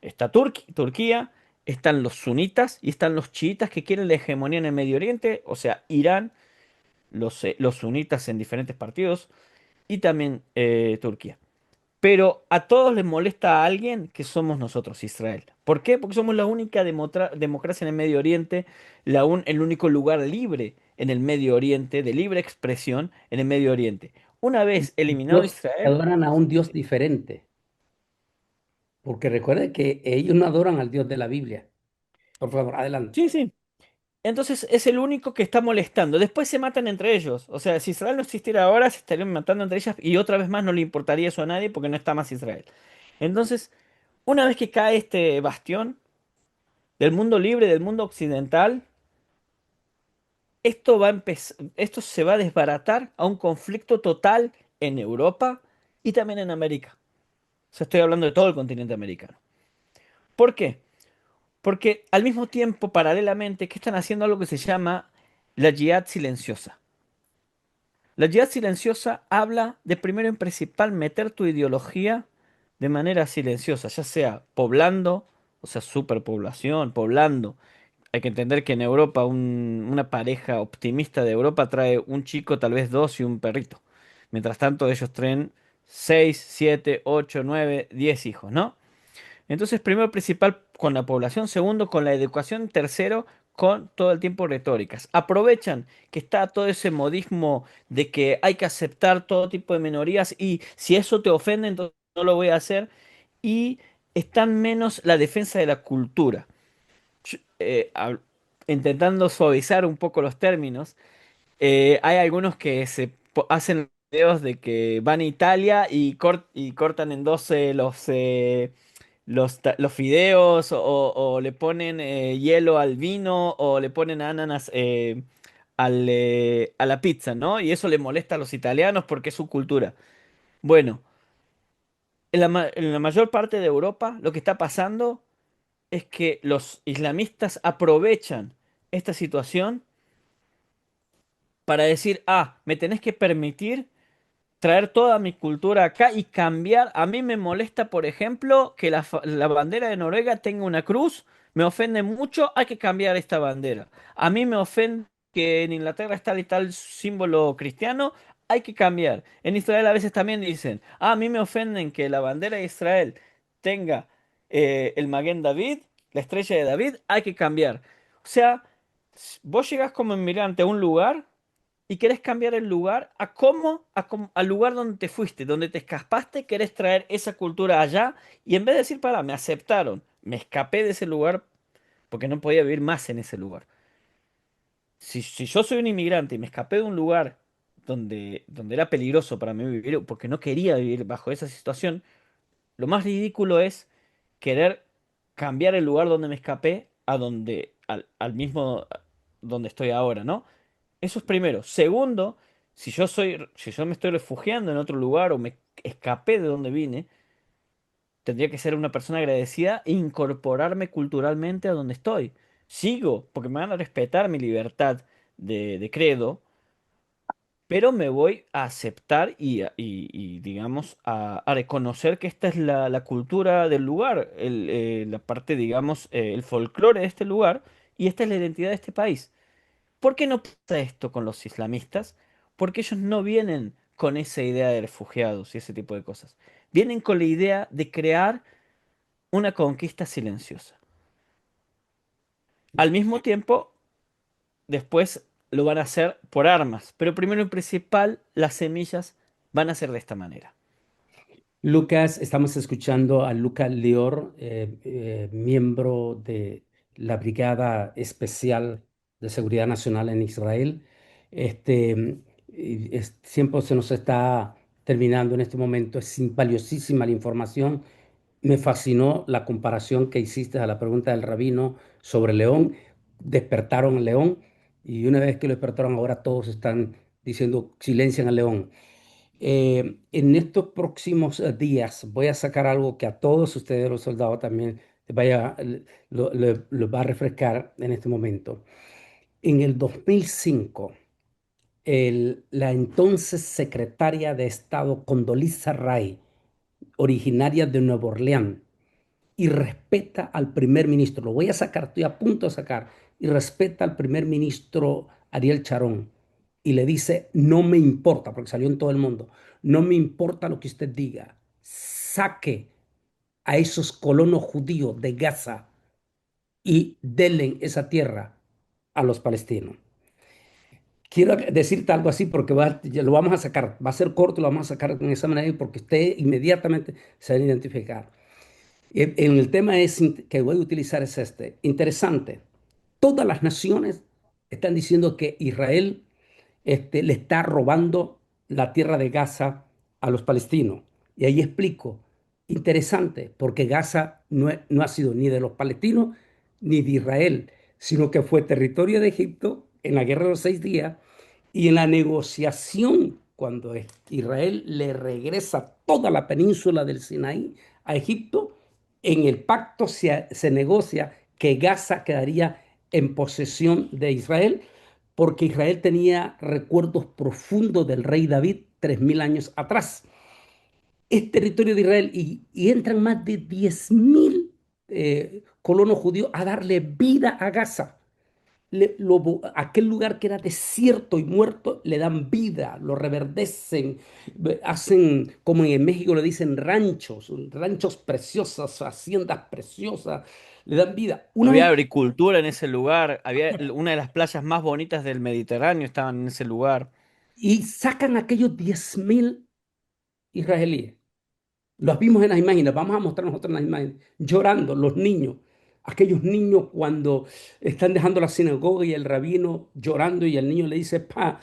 Está Turquía, están los sunitas y están los chiitas que quieren la hegemonía en el Medio Oriente, o sea, Irán, los sunitas en diferentes partidos y también Turquía. Pero a todos les molesta a alguien que somos nosotros, Israel. ¿Por qué? Porque somos la única democracia en el Medio Oriente, el único lugar libre en el Medio Oriente, de libre expresión en el Medio Oriente. Una vez eliminado Dios, Israel, adoran a un Dios diferente, porque recuerde que ellos no adoran al Dios de la Biblia. Por favor, adelante. sí, sí. Entonces es el único que está molestando. Después se matan entre ellos. O sea, si Israel no existiera ahora, se estarían matando entre ellas y otra vez más no le importaría eso a nadie porque no está más Israel. Entonces, una vez que cae este bastión del mundo libre, del mundo occidental, esto se va a desbaratar a un conflicto total en Europa y también en América. sea, estoy hablando de todo el continente americano. ¿Por qué? Porque al mismo tiempo, paralelamente, que están haciendo algo que se llama la yihad silenciosa. La yihad silenciosa habla de primero en principal meter tu ideología de manera silenciosa, ya sea poblando, o sea, superpoblación, poblando. Hay que entender que en Europa una pareja optimista de Europa trae un chico, tal vez dos y un perrito. Mientras tanto, ellos traen 6, 7, 8, 9, 10 hijos, ¿no? Entonces, primero principal con la población, segundo con la educación, tercero con todo el tiempo retóricas. Aprovechan que está todo ese modismo de que hay que aceptar todo tipo de minorías y si eso te ofende, entonces no lo voy a hacer. Y están menos la defensa de la cultura. Ch- eh, hab- Intentando suavizar un poco los términos, hay algunos que hacen videos de que van a Italia y, y cortan en 12 los fideos o le ponen hielo al vino o le ponen ananas a la pizza, ¿no? Y eso le molesta a los italianos porque es su cultura. Bueno, en la mayor parte de Europa lo que está pasando es que los islamistas aprovechan esta situación para decir, ah, me tenés que permitir traer toda mi cultura acá y cambiar. A mí me molesta, por ejemplo, que la bandera de Noruega tenga una cruz. Me ofende mucho, hay que cambiar esta bandera. A mí me ofende que en Inglaterra está y tal símbolo cristiano, hay que cambiar. En Israel a veces también dicen, ah, a mí me ofenden que la bandera de Israel tenga el Maguen David, la estrella de David, hay que cambiar. O sea, vos llegás como inmigrante a un lugar y querés cambiar el lugar a al lugar donde te fuiste, donde te escapaste, querés traer esa cultura allá y en vez de decir, para, me aceptaron, me escapé de ese lugar porque no podía vivir más en ese lugar. Si yo soy un inmigrante y me escapé de un lugar donde era peligroso para mí vivir, porque no quería vivir bajo esa situación, lo más ridículo es querer cambiar el lugar donde me escapé al mismo donde estoy ahora, ¿no? Eso es primero. Segundo, si yo me estoy refugiando en otro lugar o me escapé de donde vine, tendría que ser una persona agradecida e incorporarme culturalmente a donde estoy. Sigo, porque me van a respetar mi libertad de credo, pero me voy a aceptar y, digamos, a reconocer que esta es la cultura del lugar, la parte, digamos, el folclore de este lugar, y esta es la identidad de este país. ¿Por qué no pasa esto con los islamistas? Porque ellos no vienen con esa idea de refugiados y ese tipo de cosas. Vienen con la idea de crear una conquista silenciosa. Al mismo tiempo, después lo van a hacer por armas, pero primero y principal, las semillas van a ser de esta manera. Lucas, estamos escuchando a Lucas Lior, miembro de la Brigada Especial de Seguridad Nacional en Israel. Tiempo se nos está terminando en este momento. Es valiosísima la información. Me fascinó la comparación que hiciste a la pregunta del rabino sobre León. Despertaron al León y una vez que lo despertaron, ahora todos están diciendo silencian al León. En estos próximos días voy a sacar algo que a todos ustedes, los soldados, también lo va a refrescar en este momento. En el 2005, la entonces secretaria de Estado Condoleezza Rice, originaria de Nueva Orleans, y respeta al primer ministro, lo voy a sacar, estoy a punto de sacar, y respeta al primer ministro Ariel Sharon y le dice, no me importa, porque salió en todo el mundo, no me importa lo que usted diga, saque a esos colonos judíos de Gaza y denle esa tierra a los palestinos. Quiero decirte algo así porque ya lo vamos a sacar, va a ser corto, lo vamos a sacar de esa manera porque usted inmediatamente se va a identificar. En el tema que voy a utilizar es este. Interesante. Todas las naciones están diciendo que Israel le está robando la tierra de Gaza a los palestinos. Y ahí explico. Interesante, porque Gaza no ha sido ni de los palestinos ni de Israel, sino que fue territorio de Egipto en la guerra de los 6 días y en la negociación, cuando Israel le regresa toda la península del Sinaí a Egipto, en el pacto se negocia que Gaza quedaría en posesión de Israel, porque Israel tenía recuerdos profundos del rey David 3000 años atrás. Es territorio de Israel y entran más de 10.000 colonos judíos a darle vida a Gaza. Aquel lugar que era desierto y muerto, le dan vida, lo reverdecen, hacen, como en México le dicen, ranchos, ranchos preciosos, haciendas preciosas, le dan vida. Una vez, Había agricultura en ese lugar, había una de las playas más bonitas del Mediterráneo estaban en ese lugar. y sacan aquellos 10.000 israelíes. Los vimos en las imágenes, vamos a mostrar nosotros en las imágenes, llorando los niños, aquellos niños cuando están dejando la sinagoga y el rabino llorando y el niño le dice, pa,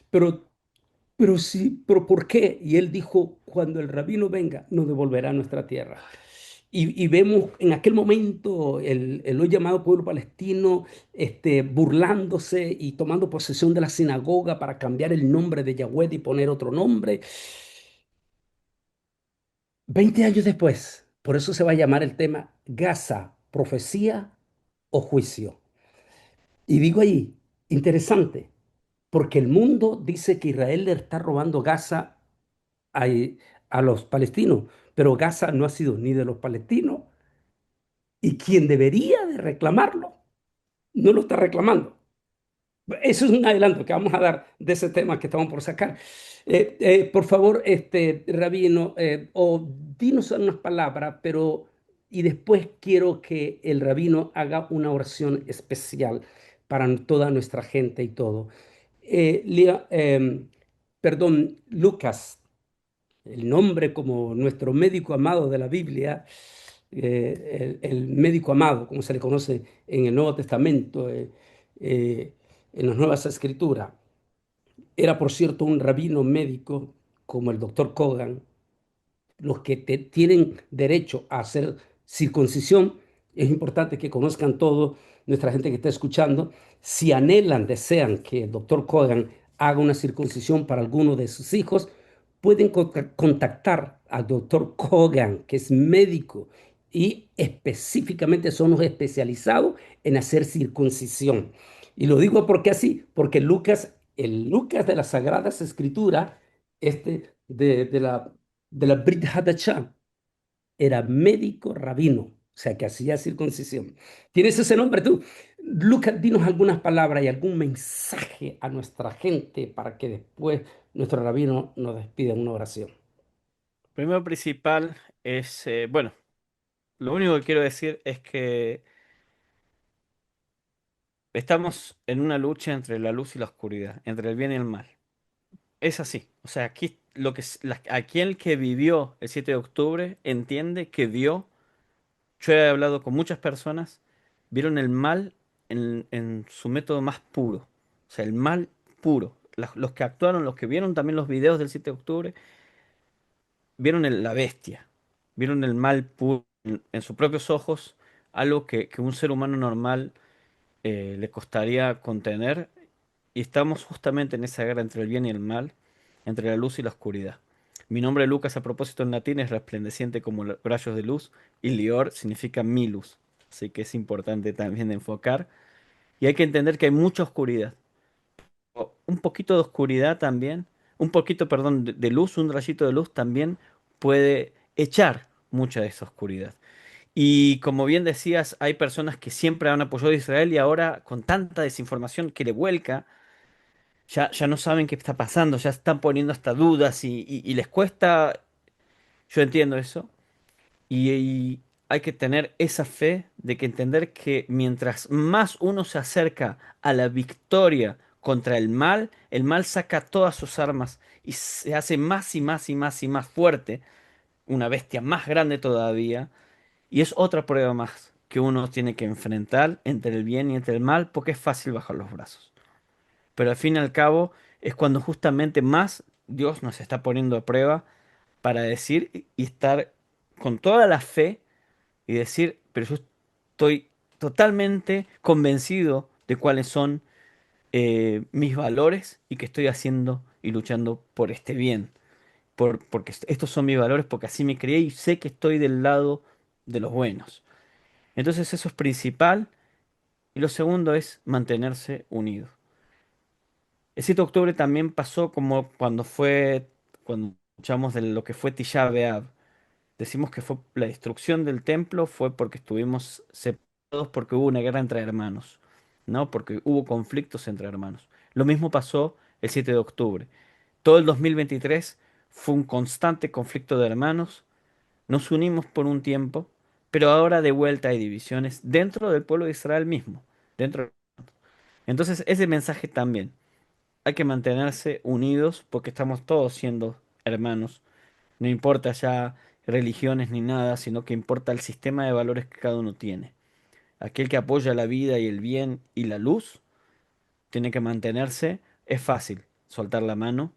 pero, pero sí, pero ¿por qué? Y él dijo, cuando el rabino venga, nos devolverá nuestra tierra. Y vemos en aquel momento el hoy llamado pueblo palestino burlándose y tomando posesión de la sinagoga para cambiar el nombre de Yahweh y poner otro nombre. 20 años después, por eso se va a llamar el tema Gaza, profecía o juicio. Y digo ahí, interesante, porque el mundo dice que Israel le está robando Gaza a, a los palestinos, pero Gaza no ha sido ni de los palestinos y quien debería de reclamarlo no lo está reclamando. Eso es un adelanto que vamos a dar de ese tema que estamos por sacar. Por favor, Rabino, o dinos unas palabras, pero y después quiero que el Rabino haga una oración especial para toda nuestra gente y todo. Perdón, Lucas, el nombre como nuestro médico amado de la Biblia, el médico amado, como se le conoce en el Nuevo Testamento, en las Nuevas Escrituras. Era, por cierto, un rabino médico como el doctor Kogan, los que tienen derecho a hacer circuncisión, es importante que conozcan todo, nuestra gente que está escuchando, si anhelan, desean que el doctor Kogan haga una circuncisión para alguno de sus hijos, pueden contactar al doctor Kogan, que es médico y específicamente son los especializados en hacer circuncisión. Y lo digo porque así, porque Lucas, el Lucas de las Sagradas Escrituras, de la Brit Hadashah, era médico rabino, o sea que hacía circuncisión. ¿Tienes ese nombre tú? Lucas, dinos algunas palabras y algún mensaje a nuestra gente para que después nuestro rabino nos despida en una oración. Primero principal es, bueno, lo único que quiero decir es que estamos en una lucha entre la luz y la oscuridad, entre el bien y el mal. Es así. O sea, aquí aquel que vivió el 7 de octubre entiende que vio, yo he hablado con muchas personas, vieron el mal en su método más puro. O sea, el mal puro. Los que actuaron, los que vieron también los videos del 7 de octubre, vieron la bestia, vieron el mal puro en sus propios ojos, algo que un ser humano normal le costaría contener. Y estamos justamente en esa guerra entre el bien y el mal, entre la luz y la oscuridad. Mi nombre Lucas a propósito en latín es resplandeciente como los rayos de luz y lior significa mi luz. Así que es importante también enfocar. Y hay que entender que hay mucha oscuridad. Un poquito de oscuridad también, un poquito, perdón, de luz, un rayito de luz también puede echar mucha de esa oscuridad. Y como bien decías, hay personas que siempre han apoyado a Israel y ahora con tanta desinformación que le vuelca, ya no saben qué está pasando, ya están poniendo hasta dudas y les cuesta, yo entiendo eso, y hay que tener esa fe de que entender que mientras más uno se acerca a la victoria contra el mal saca todas sus armas y se hace más y más y más y más fuerte, una bestia más grande todavía, y es otra prueba más que uno tiene que enfrentar entre el bien y entre el mal, porque es fácil bajar los brazos. Pero al fin y al cabo es cuando justamente más Dios nos está poniendo a prueba para decir y estar con toda la fe y decir, pero yo estoy totalmente convencido de cuáles son mis valores y que estoy haciendo y luchando por este bien. porque estos son mis valores, porque así me crié y sé que estoy del lado de los buenos. Entonces eso es principal. Y lo segundo es mantenerse unidos. El 7 de octubre también pasó como cuando escuchamos de lo que fue Tisha B'Av. Decimos que fue la destrucción del templo fue porque estuvimos separados, porque hubo una guerra entre hermanos, ¿no? Porque hubo conflictos entre hermanos. Lo mismo pasó el 7 de octubre. Todo el 2023 fue un constante conflicto de hermanos. Nos unimos por un tiempo, pero ahora de vuelta hay divisiones dentro del pueblo de Israel mismo. Dentro. Entonces, ese mensaje también. Hay que mantenerse unidos porque estamos todos siendo hermanos. No importa ya religiones ni nada, sino que importa el sistema de valores que cada uno tiene. Aquel que apoya la vida y el bien y la luz tiene que mantenerse. Es fácil soltar la mano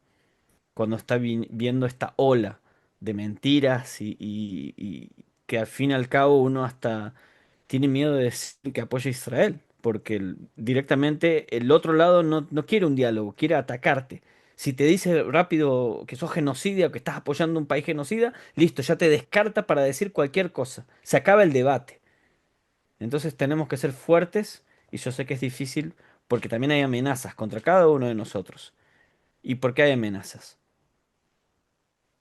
cuando está viendo esta ola de mentiras y que al fin y al cabo uno hasta tiene miedo de decir que apoya a Israel, porque directamente el otro lado no quiere un diálogo, quiere atacarte. Si te dice rápido que sos genocida o que estás apoyando un país genocida, listo, ya te descarta para decir cualquier cosa. Se acaba el debate. Entonces tenemos que ser fuertes y yo sé que es difícil porque también hay amenazas contra cada uno de nosotros. ¿Y por qué hay amenazas?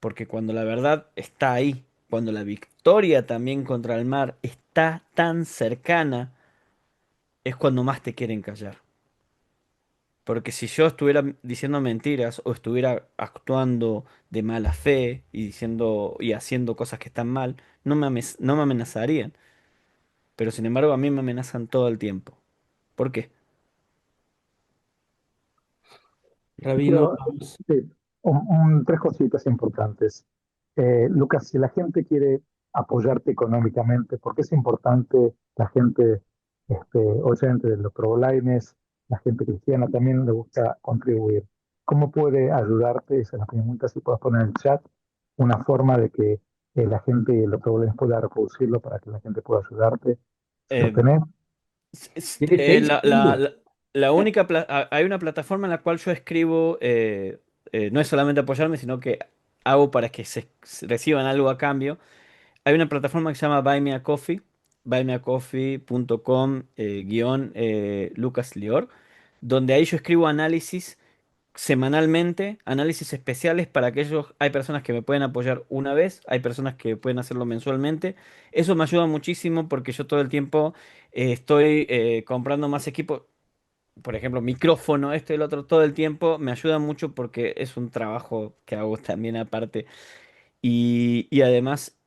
Porque cuando la verdad está ahí, cuando la victoria también contra el mar está tan cercana, es cuando más te quieren callar. Porque si yo estuviera diciendo mentiras o estuviera actuando de mala fe y diciendo y haciendo cosas que están mal, no me amenazarían. Pero sin embargo a mí me amenazan todo el tiempo. ¿Por qué? Rabino, Yo, sí, tres cositas importantes. Lucas, si la gente quiere apoyarte económicamente, porque es importante la gente oyente de los ProLines, la gente cristiana también le gusta contribuir. ¿Cómo puede ayudarte? Esa es la pregunta, si puedes poner en el chat una forma de que la gente de los ProLines pueda reproducirlo para que la gente pueda ayudarte. Si lo Eh, tenés, tiene 6 segundos. la única hay una plataforma en la cual yo escribo, no es solamente apoyarme, sino que hago para que se reciban algo a cambio. Hay una plataforma que se llama Buy Me a Coffee, buymeacoffee.com guión Lucas Lior, donde ahí yo escribo análisis semanalmente, análisis especiales para aquellos, hay personas que me pueden apoyar una vez, hay personas que pueden hacerlo mensualmente. Eso me ayuda muchísimo porque yo todo el tiempo estoy comprando más equipo, por ejemplo, micrófono, esto y el otro, todo el tiempo. Me ayuda mucho porque es un trabajo que hago también aparte. Y además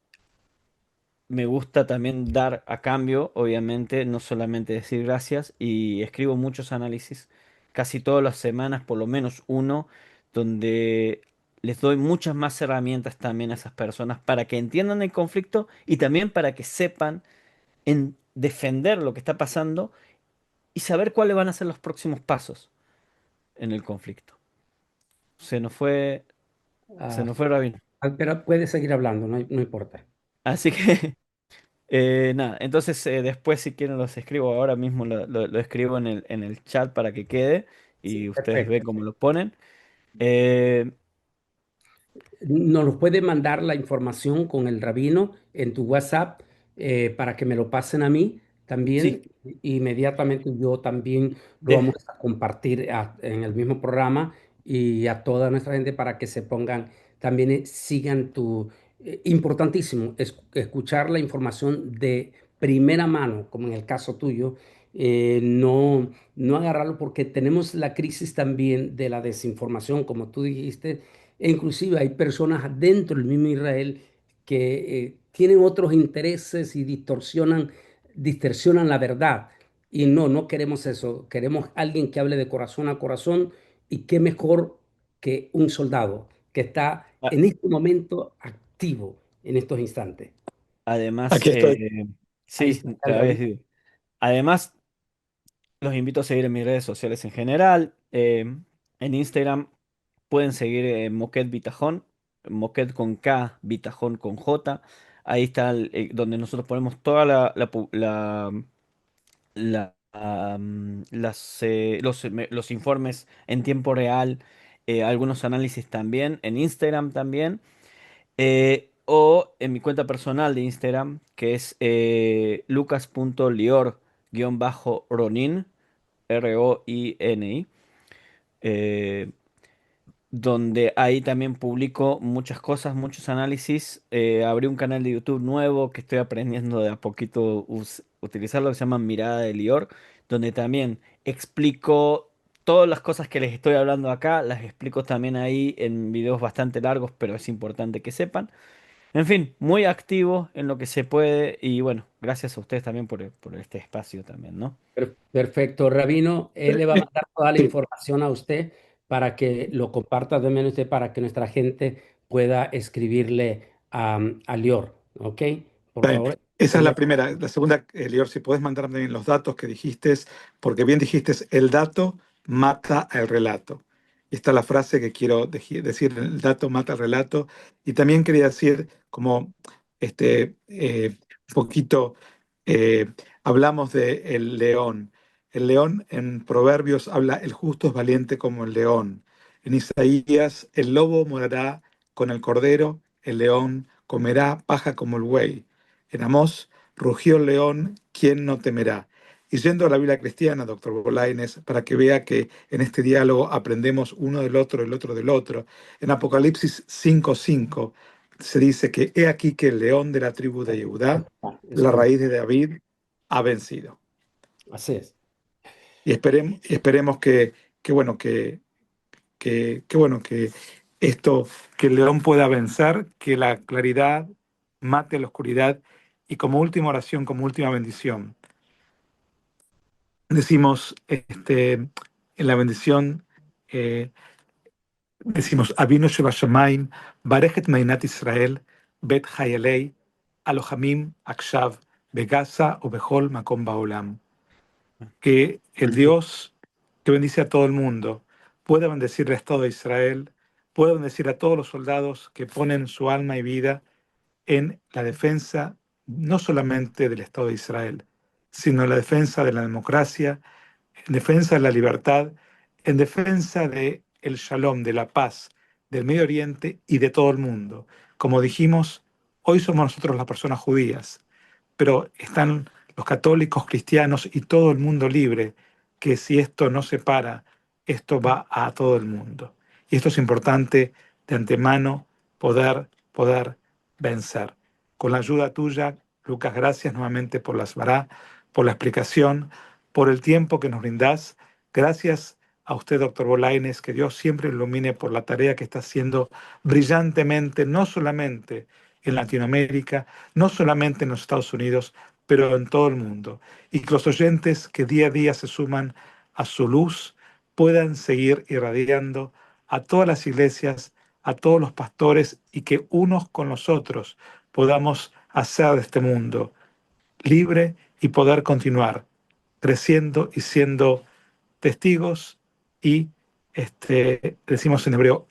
me gusta también dar a cambio, obviamente, no solamente decir gracias, y escribo muchos análisis, casi todas las semanas, por lo menos uno, donde les doy muchas más herramientas también a esas personas para que entiendan el conflicto y también para que sepan en defender lo que está pasando y saber cuáles van a ser los próximos pasos en el conflicto. Se nos fue, se Ah, nos fue Rabino. pero puede seguir hablando, no importa. Así que nada, entonces después si quieren los escribo, ahora mismo lo escribo en el chat para que quede Sí, y ustedes ven perfecto. cómo lo ponen. Eh, Nos puede mandar la información con el rabino en tu WhatsApp para que me lo pasen a mí también. sí, Inmediatamente yo también lo de- vamos a compartir en el mismo programa y a toda nuestra gente para que se pongan, también sigan tu... importantísimo escuchar la información de primera mano, como en el caso tuyo. No agarrarlo porque tenemos la crisis también de la desinformación, como tú dijiste, e inclusive hay personas dentro del mismo Israel que tienen otros intereses y distorsionan la verdad. Y no queremos eso. Queremos alguien que hable de corazón a corazón y qué mejor que un soldado que está a- en este momento activo en estos instantes. además, aquí estoy. Ahí sí, está te el había rabino. decidido. Además, los invito a seguir en mis redes sociales en general. En Instagram pueden seguir Moquet Bitajón, Moquet con K, Bitajón con J. Ahí está donde nosotros ponemos toda los informes en tiempo real, algunos análisis también en Instagram también, o en mi cuenta personal de Instagram, que es lucas.lior-ronin, Roini, donde ahí también publico muchas cosas, muchos análisis. Abrí un canal de YouTube nuevo que estoy aprendiendo de a poquito utilizarlo, que se llama Mirada de Lior, donde también explico todas las cosas que les estoy hablando acá, las explico también ahí en videos bastante largos, pero es importante que sepan. En fin, muy activo en lo que se puede y bueno, gracias a ustedes también por este espacio también, ¿no? Perfecto, Rabino. Él le va a mandar toda la Sí, información a usted para que lo comparta también usted, para que nuestra gente pueda escribirle a Lior. ¿Ok? Por está bien. favor. Esa es la Él primera. La segunda, Lior, si puedes mandarme bien los datos que dijiste, porque bien dijiste, el dato mata al relato. Y esta es la frase que quiero decir, el dato mata al relato. Y también quería decir, como un poquito, hablamos de el león. El león en Proverbios habla, el justo es valiente como el león. En Isaías, el lobo morará con el cordero, el león comerá paja como el buey. En Amós, rugió el león, ¿quién no temerá? Y yendo a la Biblia cristiana, doctor Bolaines, para que vea que en este diálogo aprendemos uno del otro, el otro del otro, en Apocalipsis 5:5 se dice que he aquí que el león de la tribu de Judá, es la correcto. raíz de David, ha vencido. Así es. Y esperemos bueno, bueno, que esto, que el león pueda vencer, que la claridad mate la oscuridad. Y como última oración, como última bendición, decimos en la bendición, eh, decimos, Avinu Shebashamayim, Barechet Mainat Israel, Bet Hayalei, Alohamim, Akshav, Begaza o Behol Makom Baolam. Que el Dios que bendice a todo el mundo pueda bendecir al Estado de Israel, pueda bendecir a todos los soldados que ponen su alma y vida en la defensa no solamente del Estado de Israel, sino en la defensa de la democracia, en defensa de la libertad, en defensa de el shalom, de la paz, del Medio Oriente y de todo el mundo. Como dijimos, hoy somos nosotros las personas judías, pero están los católicos, cristianos y todo el mundo libre, que si esto no se para, esto va a todo el mundo. Y esto es importante de antemano poder vencer. Con la ayuda tuya, Lucas, gracias nuevamente por las vará, por la explicación, por el tiempo que nos brindás. Gracias a usted, doctor Bolaines, que Dios siempre ilumine por la tarea que está haciendo brillantemente, no solamente en Latinoamérica, no solamente en los Estados Unidos, pero en todo el mundo. Y que los oyentes que día a día se suman a su luz puedan seguir irradiando a todas las iglesias, a todos los pastores y que unos con los otros podamos hacer de este mundo libre y poder continuar creciendo y siendo testigos y decimos en hebreo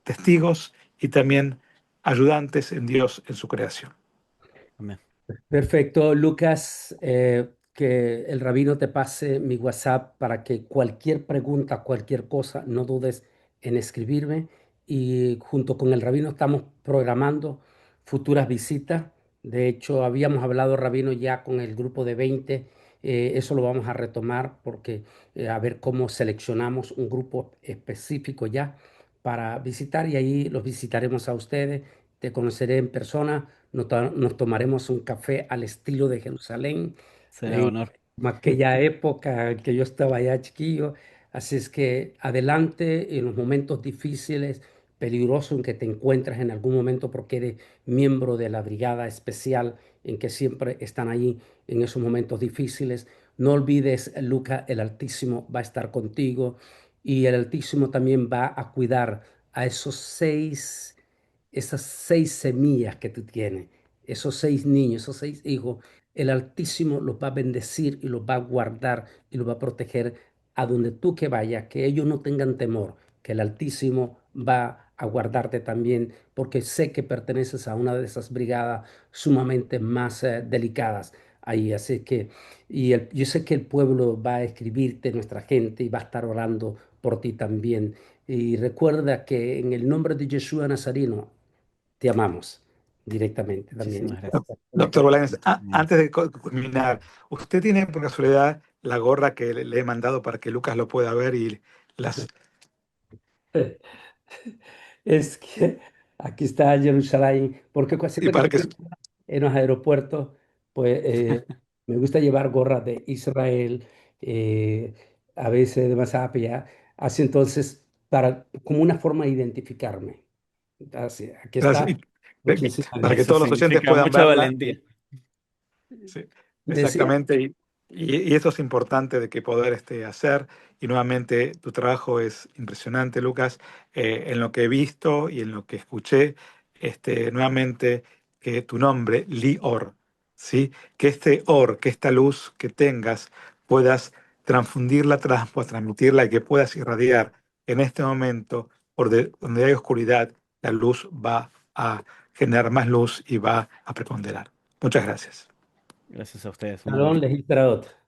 testigos y también ayudantes en Dios en su creación. Amén. Perfecto, Lucas, que el rabino te pase mi WhatsApp para que cualquier pregunta, cualquier cosa, no dudes en escribirme. Y junto con el rabino estamos programando futuras visitas. De hecho, habíamos hablado, rabino, ya con el grupo de 20. Eso lo vamos a retomar porque a ver cómo seleccionamos un grupo específico ya para visitar y ahí los visitaremos a ustedes. Te conoceré en persona, nos tomaremos un café al estilo de Jerusalén, Será en honor. aquella época que yo estaba allá chiquillo. Así es que adelante en los momentos difíciles, peligrosos en que te encuentras en algún momento porque eres miembro de la brigada especial en que siempre están ahí en esos momentos difíciles. No olvides, Luca, el Altísimo va a estar contigo y el Altísimo también va a cuidar a esas 6 semillas que tú tienes, esos 6 niños, esos 6 hijos. El Altísimo los va a bendecir y los va a guardar y los va a proteger a donde tú que vayas, que ellos no tengan temor, que el Altísimo va a guardarte también, porque sé que perteneces a una de esas brigadas sumamente más delicadas. ahí. Así que, yo sé que el pueblo va a escribirte, nuestra gente, y va a estar orando por ti también. Y recuerda que en el nombre de Yeshua Nazareno te amamos directamente también. Muchísimas gracias. Doctor Bolaños, Bien. antes de culminar, ¿usted tiene por casualidad la gorra que le he mandado para que Lucas lo pueda ver las Es que aquí está Jerusalén, porque y siempre que para estoy que en los aeropuertos, pues me gusta llevar gorras de Israel, a veces de Masapia, así entonces, como una forma de identificarme. Así, aquí las- está. y- Muchísimas para que Eso gracias. todos los oyentes significa puedan mucha verla? valentía. Sí, Decía, exactamente. Y eso es importante de que poder hacer. Y nuevamente, tu trabajo es impresionante, Lucas. En lo que he visto y en lo que escuché, nuevamente, que tu nombre, Lior, ¿sí? Que este or, que esta luz que tengas, puedas transfundirla, transmitirla y que puedas irradiar en este momento, donde hay oscuridad, la luz va a generar más luz y va a preponderar. Muchas gracias. Gracias a ustedes. Un buen Shalom día. Lehitraot.